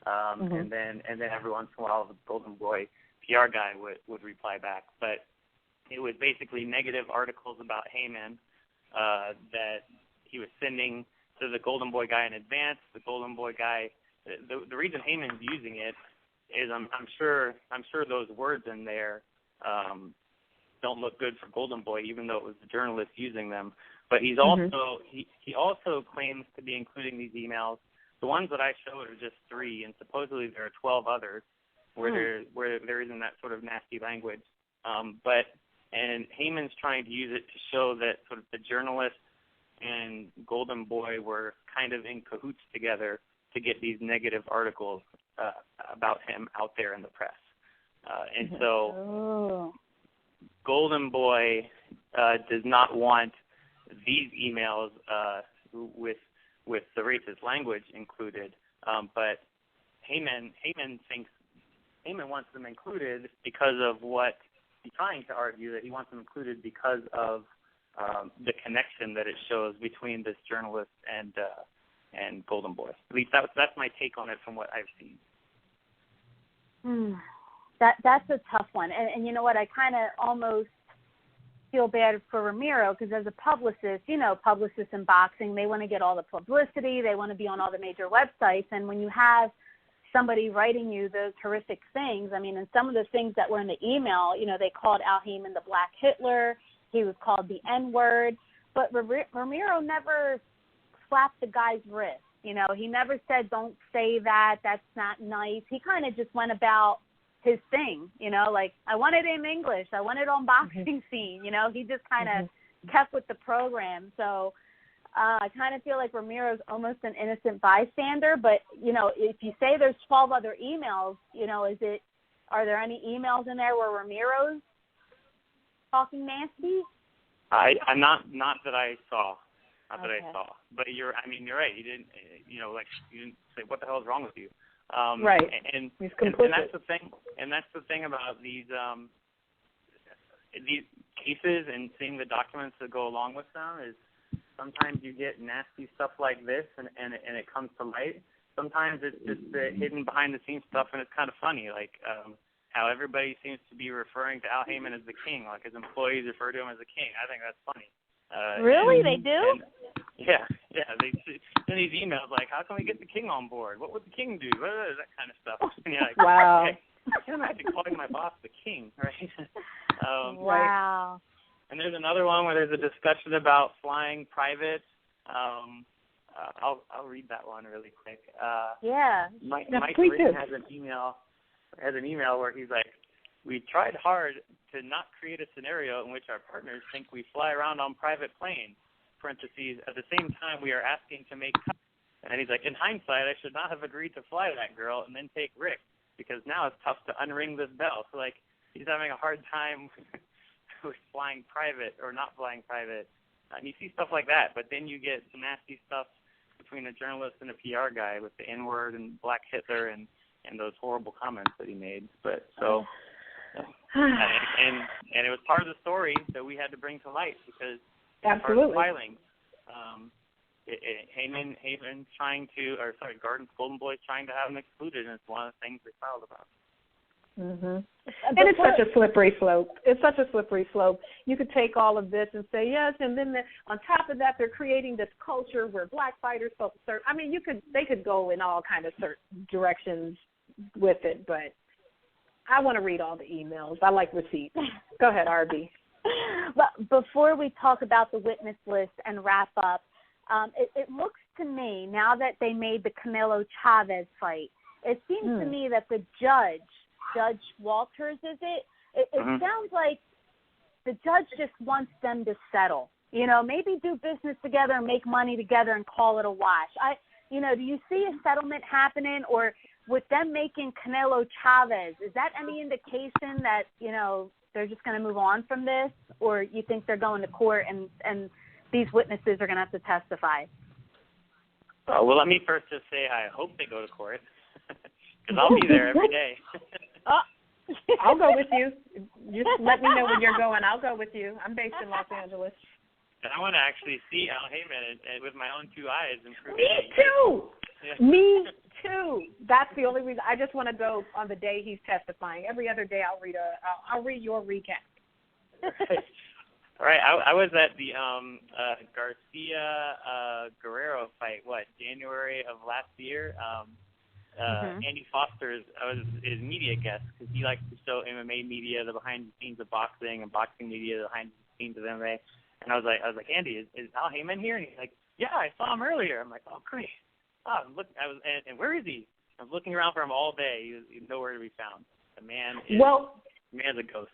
And then every once in a while the Golden Boy PR guy would reply back. But it was basically negative articles about Haymon that he was sending to the Golden Boy guy in advance. The Golden Boy guy, the reason Haymon's using it is I'm sure those words in there don't look good for Golden Boy, even though it was the journalist using them. But he's also he also claims to be including these emails. The ones that I showed are just 3, and supposedly there are 12 others where there isn't that sort of nasty language. And Haymon's trying to use it to show that sort of the journalist and Golden Boy were kind of in cahoots together to get these negative articles about him out there in the press. And so Golden Boy does not want these emails with the racist language included, but Haymon thinks Haymon wants them included because of what he's trying to argue, that he wants them included because of the connection that it shows between this journalist and Golden Boy. At least that's my take on it from what I've seen. That's a tough one, and you know what? I kind of almost feel bad for Romero because as a publicist, publicists in boxing, they want to get all the publicity, they want to be on all the major websites, and when you have somebody writing you those horrific things, I mean, and some of the things that were in the email, they called Al Haymon the Black Hitler, he was called the N-word, but Romero never slapped the guy's wrist, he never said, don't say that, that's not nice. He kind of just went about his thing, like, I want it in English, I want it on boxing scene, he just kind of kept with the program. So I kind of feel like Romero's almost an innocent bystander, but, if you say there's 12 other emails, are there any emails in there where Romero's talking nasty? I'm not that I saw. Not that I saw. But you're right. You didn't, you didn't say, what the hell is wrong with you? Right. And he's complicit. And that's the thing about these cases and seeing the documents that go along with them is sometimes you get nasty stuff like this and it comes to light. Sometimes it's just the hidden behind the scenes stuff and it's kind of funny, like how everybody seems to be referring to Al Haymon as the king, like his employees refer to him as the king. I think that's funny. Really? They do? Yeah. They send these emails like, how can we get the king on board? What would the king do? That kind of stuff. And you're like, wow. Okay, I can't imagine calling my boss the king, right? Wow. And there's another one where there's a discussion about flying private. I'll read that one really quick. Mike Ritton has an email where he's like, we tried hard to not create a scenario in which our partners think we fly around on private planes, parentheses, at the same time we are asking to make cuts. And he's like, in hindsight, I should not have agreed to fly that girl and then take Rick, because now it's tough to unring this bell. So, like, he's having a hard time with flying private or not flying private. And you see stuff like that, but then you get some nasty stuff between a journalist and a PR guy with the N-word and Black Hitler and those horrible comments that he made. But so... and it was part of the story that we had to bring to light because absolutely filing. Golden Boy's trying to have him excluded, and it's one of the things they filed about. And it's such a slippery slope. You could take all of this and say yes, and then on top of that, they're creating this culture where black fighters focus. I mean, they could go in all kind of certain directions with it, but I want to read all the emails. I like receipts. Go ahead, RB. But before we talk about the witness list and wrap up, it looks to me, now that they made the Canelo Chavez fight, it seems to me that the Judge Walters, is it? It sounds like the judge just wants them to settle. Maybe do business together and make money together and call it a wash. Do you see a settlement happening, or with them making Canelo Chavez, is that any indication that, they're just going to move on from this, or you think they're going to court and these witnesses are going to have to testify? Well, let me first just say I hope they go to court, because I'll be there every day. I'll go with you. Just let me know when you're going. I'll go with you. I'm based in Los Angeles. And I want to actually see Al Haymon and with my own 2 eyes. And prove Me too. Yeah. Me too. That's the only reason. I just want to go on the day he's testifying. Every other day I'll read your recap. All right. I was at the Garcia Guerrero fight. January of last year. Andy Foster's his media guest, because he likes to show MMA media the behind the scenes of boxing and boxing media the behind the scenes of MMA. And I was like, Andy, is Al Haymon here? And he's like, yeah, I saw him earlier. I'm like, oh great. And where is he? I was looking around for him all day. He was nowhere to be found. The man's a ghost.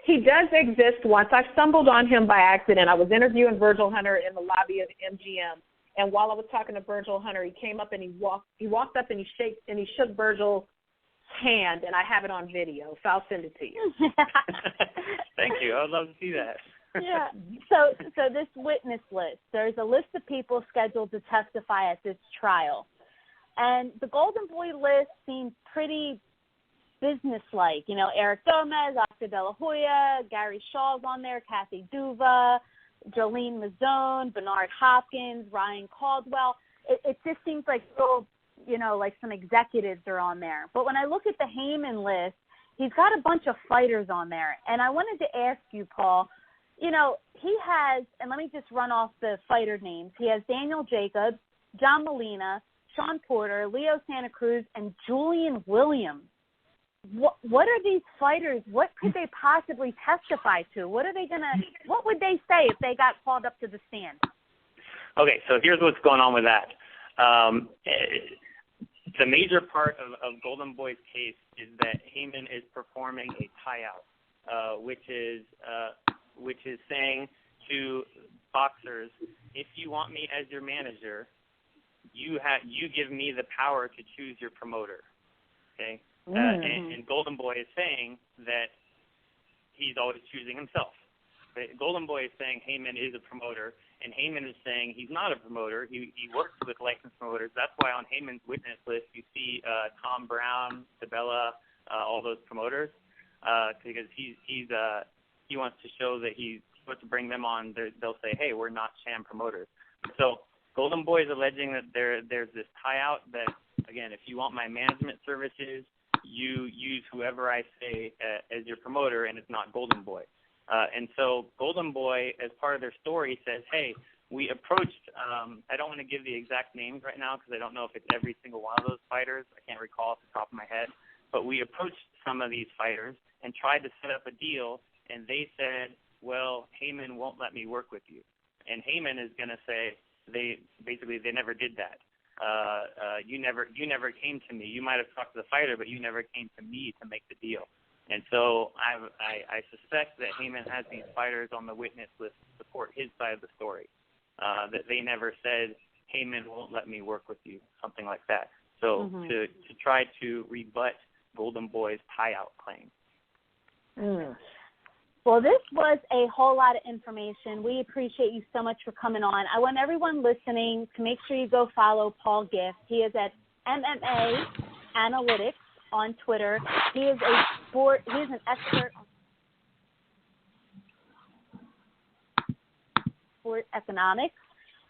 He does exist once. I stumbled on him by accident. I was interviewing Virgil Hunter in the lobby of MGM, and while I was talking to Virgil Hunter, he came up and he walked up and he shook Virgil's hand, and I have it on video, so I'll send it to you. Thank you. I would love to see that. Yeah. So this witness list, there's a list of people scheduled to testify at this trial. And the Golden Boy list seems pretty business-like. You know, Eric Gomez, Oscar De La Hoya, Gary Shaw's on there, Kathy Duva, Jolene Mazzone, Bernard Hopkins, Ryan Caldwell. It just seems like like some executives are on there. But when I look at the Haymon list, he's got a bunch of fighters on there. And I wanted to ask you, Paul, he has, and let me just run off the fighter names. He has Daniel Jacobs, John Molina, Sean Porter, Leo Santa Cruz, and Julian Williams. What are these fighters? What could they possibly testify to? What would they say if they got called up to the stand? Okay, so here's what's going on with that. The major part of Golden Boy's case is that Haymon is performing a tie-out, which is saying to boxers, if you want me as your manager, you give me the power to choose your promoter. Okay. And Golden Boy is saying that he's always choosing himself. Golden Boy is saying Haymon is a promoter, and Haymon is saying he's not a promoter. He works with licensed promoters. That's why on Haymon's witness list you see Tom Brown, Sabella, all those promoters, because he wants to show that he's supposed to bring them on. They'll say, hey, we're not sham promoters. So Golden Boy is alleging that there's this tie-out that, again, if you want my management services, you use whoever I say as your promoter, and it's not Golden Boy. And so Golden Boy, as part of their story, says, hey, we approached, I don't want to give the exact names right now because I don't know if it's every single one of those fighters. I can't recall off the top of my head. But we approached some of these fighters and tried to set up a deal, and they said, well, Haymon won't let me work with you. And Haymon is going to say, they never did that. You never came to me. You might have talked to the fighter, but you never came to me to make the deal. And so I suspect that Haymon has these fighters on the witness list to support his side of the story. That they never said, Haymon won't let me work with you, something like that. So to try to rebut Golden Boy's tie-out claim. Well, this was a whole lot of information. We appreciate you so much for coming on. I want everyone listening to make sure you go follow Paul Gift. He is at MMA Analytics on Twitter. He is an expert on sport economics,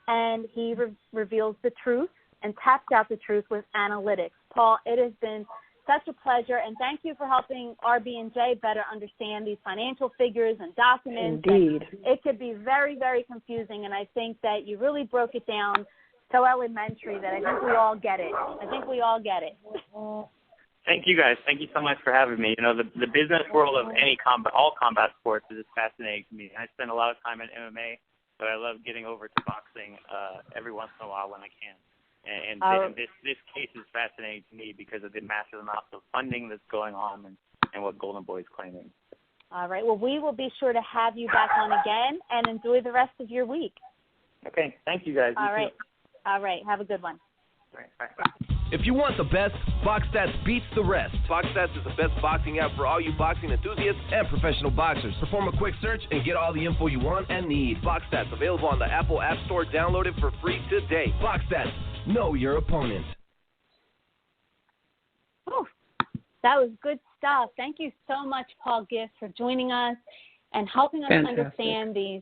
and he reveals the truth and taps out the truth with analytics. Paul, it has been such a pleasure, and thank you for helping RB&J better understand these financial figures and documents. Indeed. And it could be very, very confusing, and I think that you really broke it down so elementary that I think we all get it. Thank you, guys. Thank you so much for having me. The business world of all combat sports is fascinating to me. I spend a lot of time in MMA, but I love getting over to boxing every once in a while when I can. And this case is fascinating to me because of the massive amount of funding that's going on and what Golden Boy is claiming. All right. Well, we will be sure to have you back on again, and enjoy the rest of your week. Okay. Thank you, guys. All right. All right. Have a good one. All right. Bye. If you want the best, BoxStats beats the rest. BoxStats is the best boxing app for all you boxing enthusiasts and professional boxers. Perform a quick search and get all the info you want and need. BoxStats, available on the Apple App Store. Download it for free today. BoxStats, know your opponent. Oh, that was good stuff. Thank you so much, Paul Gift, for joining us and helping us understand these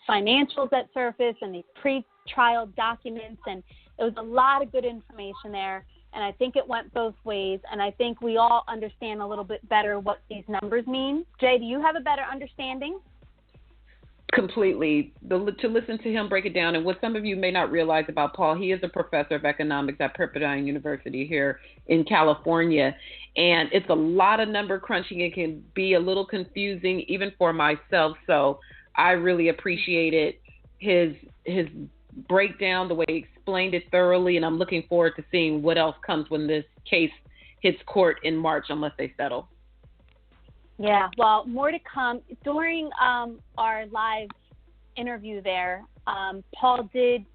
financials that surface and these pre-trial documents. And it was a lot of good information there, and I think it went both ways, and I think we all understand a little bit better what these numbers mean. Jay, do you have a better understanding? Completely. To listen to him break it down, and what some of you may not realize about Paul, he is a professor of economics at Pepperdine University here in California, and it's a lot of number crunching. It can be a little confusing even for myself, so I really appreciated his breakdown, the way he explained it thoroughly, and I'm looking forward to seeing what else comes when this case hits court in March, unless they settle. Yeah, well, more to come. During our live interview there, Paul did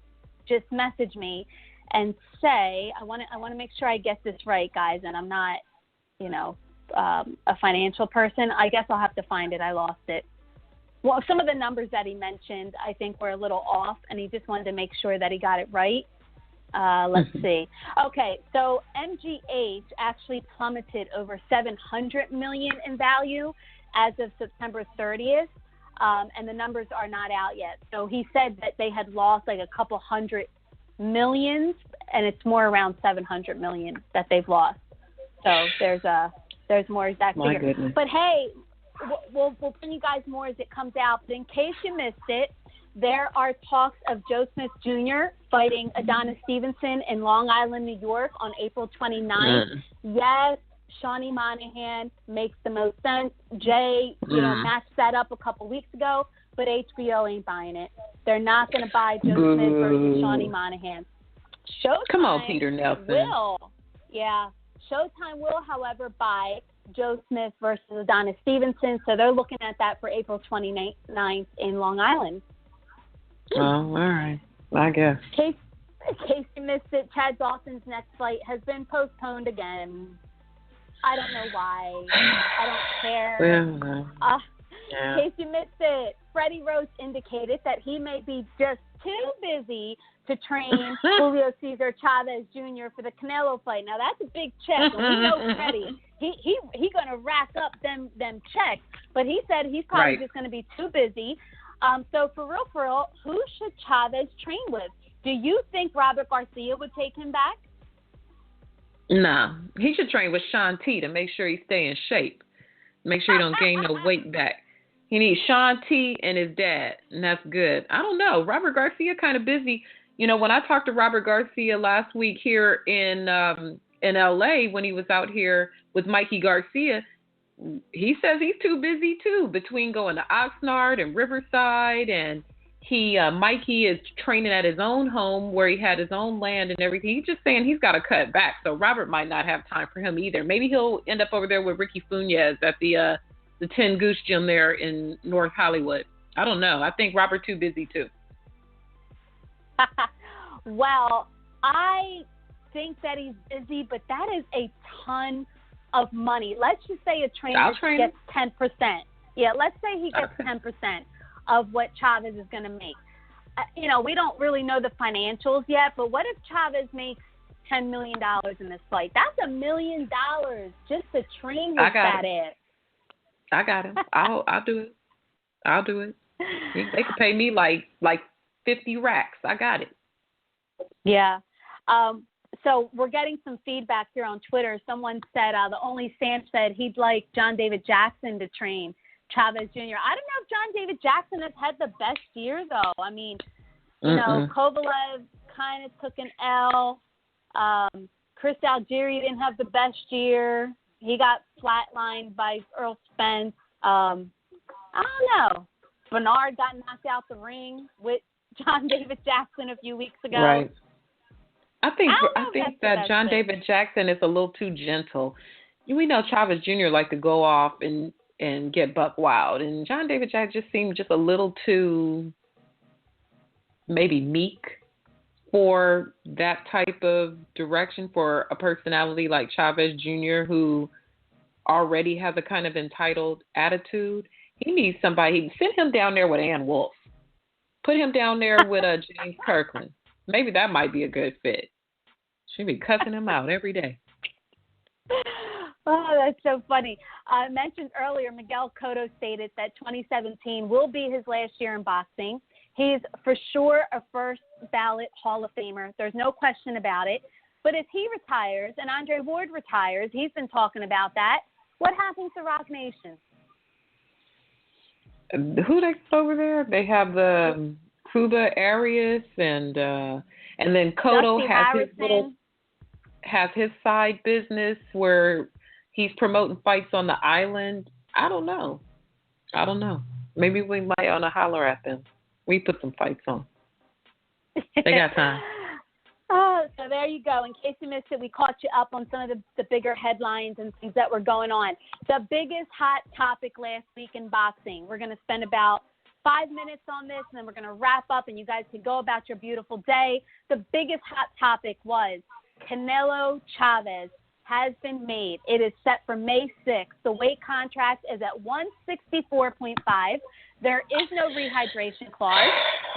just message me and say, I want to make sure I get this right, guys, and I'm not, a financial person. I guess I'll have to find it. I lost it. Well, some of the numbers that he mentioned, I think, were a little off, and he just wanted to make sure that he got it right. Let's see. Okay, so MGH actually plummeted over $700 million in value as of September 30th, and the numbers are not out yet. So he said that they had lost like a couple hundred millions, and it's more around $700 million that they've lost. So there's more exact figure. Goodness. But hey, we'll bring you guys more as it comes out. But in case you missed it, there are talks of Joe Smith Jr. fighting Adonis Stevenson in Long Island, New York on April 29th. Yes, Shawnee Monahan makes the most sense. Jay, matched that up a couple weeks ago, but HBO ain't buying it. They're not going to buy Joe Smith versus Shawnee Monahan. Showtime Come on, Peter Nelson. Showtime will, however, buy Joe Smith versus Adonis Stevenson, so they're looking at that for April 29th in Long Island. Oh, all right. I guess. In case you missed it, Chad Dawson's next fight has been postponed again. I don't know why. I don't care. In case you missed it, Freddie Roach indicated that he may be just too busy to train Julio Cesar Chavez Jr. for the Canelo fight. Now, that's a big check. And we know Freddie. He going to rack up them checks. But he said he's probably just going to be too busy. So for real, who should Chavez train with? Do you think Robert Garcia would take him back? No, he should train with Sean T to make sure he stay in shape. Make sure he don't gain no weight back. He needs Sean T and his dad, and that's good. I don't know. Robert Garcia kind of busy. When I talked to Robert Garcia last week here in L.A. when he was out here with Mikey Garcia, he says he's too busy too, between going to Oxnard and Riverside, and Mikey is training at his own home where he had his own land and everything. He's just saying he's got to cut back, so Robert might not have time for him either. Maybe he'll end up over there with Ricky Funes at the 10 Goose Gym there in North Hollywood. I don't know. I think Robert too busy too. Well, I think that he's busy, but that is a ton of money. Let's just say a trainer gets 10%. Yeah, let's say he gets 10% of what Chavez is going to make. We don't really know the financials yet, but what if Chavez makes $10 million in this fight? That's $1 million just to train with that ass. I got him. I'll do it. I'll do it. They could pay me like 50 racks. I got it. Yeah. So we're getting some feedback here on Twitter. Someone said, the only Sam said he'd like John David Jackson to train Chavez Jr. I don't know if John David Jackson has had the best year, though. I mean, Kovalev kind of took an L. Chris Algieri didn't have the best year. He got flatlined by Earl Spence. I don't know. Bernard got knocked out the ring with John David Jackson a few weeks ago. Right. I think that John David Jackson is a little too gentle. We know Chavez Jr. like to go off and get buck wild, and John David Jackson just seemed just a little too maybe meek for that type of direction for a personality like Chavez Jr., who already has a kind of entitled attitude. He needs somebody. Send him down there with Ann Wolfe. Put him down there with James Kirkland. Maybe that might be a good fit. She'd be cussing him out every day. Oh, that's so funny. I mentioned earlier, Miguel Cotto stated that 2017 will be his last year in boxing. He's for sure a first ballot Hall of Famer. There's no question about it. But if he retires and Andre Ward retires, he's been talking about that, what happens to Roc Nation? Who they got over there? They have the Cuba Arias and then Cotto has his side business where he's promoting fights on the island. I don't know. Maybe we might want to holler at them. We put some fights on. They got time. So there you go. In case you missed it, we caught you up on some of the bigger headlines and things that were going on. The biggest hot topic last week in boxing. We're going to spend about 5 minutes on this, and then we're going to wrap up, and you guys can go about your beautiful day. The biggest hot topic was Canelo Chavez has been made. It is set for May 6th. The weight contract is at 164.5. There is no rehydration clause.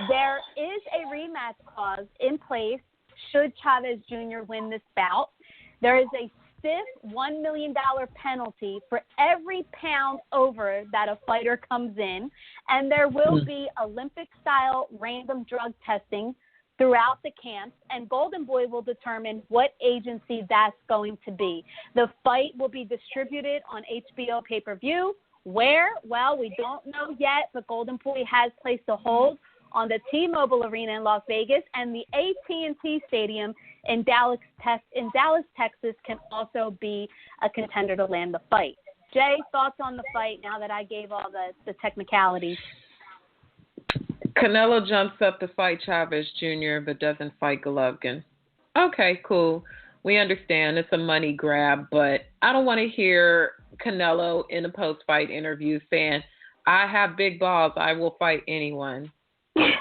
There is a rematch clause in place should Chavez Jr. win this bout. There is a stiff $1 million penalty for every pound over that a fighter comes in, and there will be Olympic-style random drug testing throughout the camps, and Golden Boy will determine what agency that's going to be. The fight will be distributed on HBO pay-per-view. Where? Well, we don't know yet, but Golden Boy has placed a hold on the T-Mobile Arena in Las Vegas, and the AT&T Stadium in Dallas, Texas can also be a contender to land the fight. Jay, thoughts on the fight now that I gave all the technicalities? Canelo jumps up to fight Chavez Jr. but doesn't fight Golovkin. Okay, cool. We understand it's a money grab, but I don't want to hear Canelo in a post-fight interview saying, I have big balls, I will fight anyone.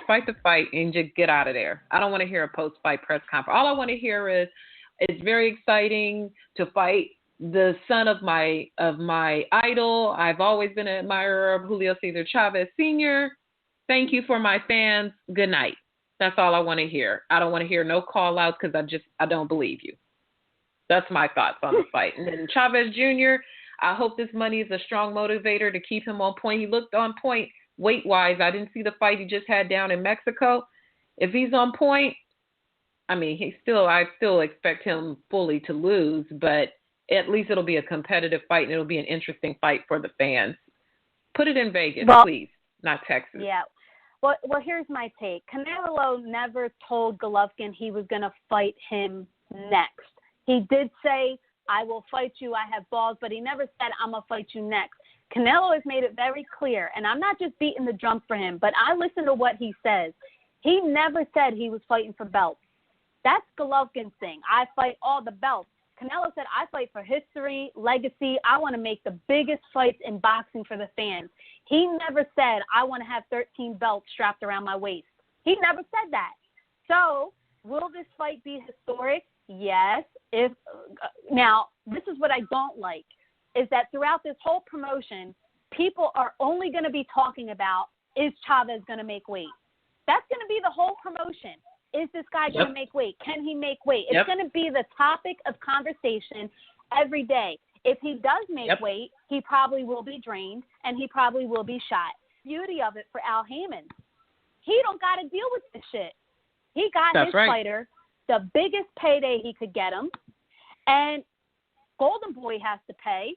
Fight the fight and just get out of there. I don't want to hear a post-fight press conference. All I want to hear is, it's very exciting to fight the son of my idol. I've always been an admirer of Julio Cesar Chavez Sr. Thank you for my fans. Good night. That's all I want to hear. I don't want to hear no call-outs because I don't believe you. That's my thoughts on the fight. And then Chavez Jr., I hope this money is a strong motivator to keep him on point. He looked on point weight-wise. I didn't see the fight he just had down in Mexico. If he's on point, I mean, I still expect him fully to lose, but at least it'll be a competitive fight and it'll be an interesting fight for the fans. Put it in Vegas, please, not Texas. Yeah. Well, here's my take. Canelo never told Golovkin he was going to fight him next. He did say, I will fight you, I have balls, but he never said, I'm going to fight you next. Canelo has made it very clear, and I'm not just beating the drum for him, but I listen to what he says. He never said he was fighting for belts. That's Golovkin's thing. I fight all the belts. Canelo said, I fight for history, legacy. I want to make the biggest fights in boxing for the fans. He never said, I want to have 13 belts strapped around my waist. He never said that. So will this fight be historic? Yes. Now, this is what I don't like, is that throughout this whole promotion, people are only going to be talking about, is Chavez going to make weight? That's going to be the whole promotion. Is this guy going to make weight? Can he make weight? It's going to be the topic of conversation every day. If he does make weight, he probably will be drained, and he probably will be shot. Beauty of it for Al Haymon, he don't got to deal with this shit. He got his fighter the biggest payday he could get him, and Golden Boy has to pay,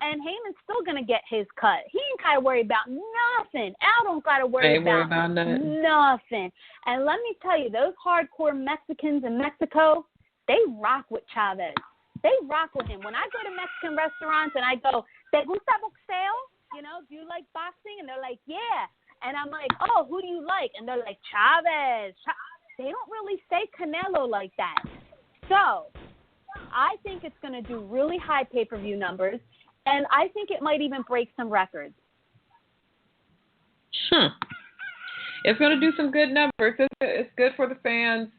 and Haymon's still going to get his cut. He ain't got to worry about nothing. Al don't got to worry about nothing. And let me tell you, those hardcore Mexicans in Mexico, they rock with Chavez. They rock with him. When I go to Mexican restaurants and I go, ¿te gusta boxeo? You know, do you like boxing? And they're like, yeah. And I'm like, oh, who do you like? And they're like, Chavez. They don't really say Canelo like that. So I think it's going to do really high pay-per-view numbers, and I think it might even break some records. It's going to do some good numbers. It's good for the fans.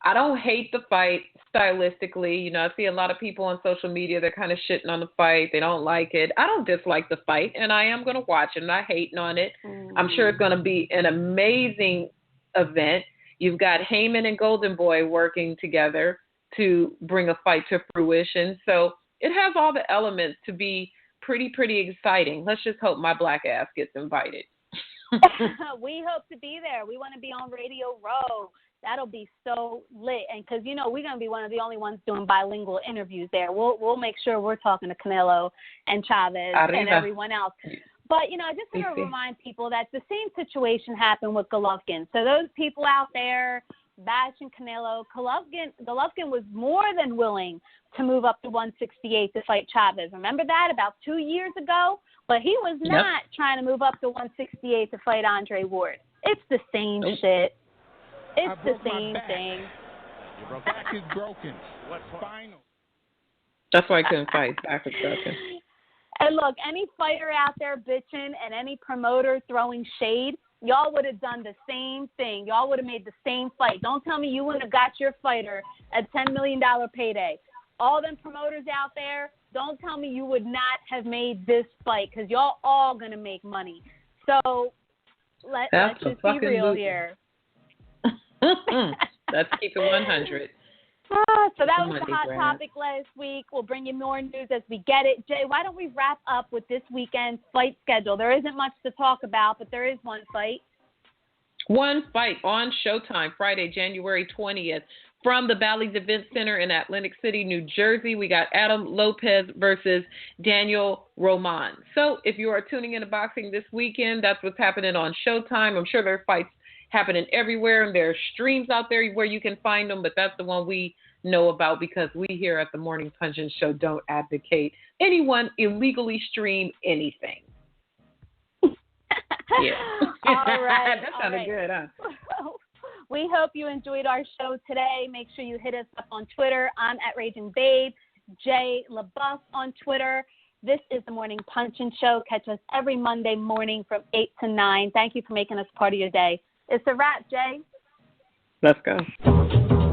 I don't hate the fight stylistically. You know, I see a lot of people on social media, they're kind of shitting on the fight. They don't like it. I don't dislike the fight, and I am going to watch it. I'm not hating on it. I'm sure it's going to be an amazing event. You've got Haymon and Golden Boy working together to bring a fight to fruition. So it has all the elements to be pretty exciting. Let's just hope my black ass gets invited. We hope to be there. We want to be on Radio Row. That'll be so lit. And because, you know, we're going to be one of the only ones doing bilingual interviews there. We'll make sure we're talking to Canelo and Chavez and everyone else. But, I just want to remind people that the same situation happened with Golovkin. So those people out there bashing Canelo, Golovkin was more than willing to move up to 168 to fight Chavez. Remember that about 2 years ago? But he was not trying to move up to 168 to fight Andre Ward. It's the same shit. It's the same thing. Your back is broken. What's spinal? That's why I couldn't fight. Back is broken. And look, any fighter out there bitching and any promoter throwing shade, y'all would have done the same thing. Y'all would have made the same fight. Don't tell me you wouldn't have got your fighter a $10 million payday. All them promoters out there, don't tell me you would not have made this fight because y'all all going to make money. So let's just be real here. Let's keep it 100. So that was the hot topic last week. We'll bring you more news as we get it. Jay, why don't we wrap up with this weekend's fight schedule? There isn't much to talk about, but there is one fight. One fight on Showtime Friday, January 20th. From the Bally's Event Center in Atlantic City, New Jersey, we got Adam Lopez versus Daniel Roman. So if you are tuning into boxing this weekend, that's what's happening on Showtime. I'm sure there are fights happening everywhere, and there are streams out there where you can find them, but that's the one we know about because we here at the Morning Punching Show don't advocate anyone illegally stream anything. Yeah. All right. That sounded good, huh? We hope you enjoyed our show today. Make sure you hit us up on Twitter. I'm at Raging Babe, Jay LaBeouf on Twitter. This is the Morning Punching Show. Catch us every Monday morning from 8 to 9. Thank you for making us part of your day. It's a wrap, Jay. Let's go.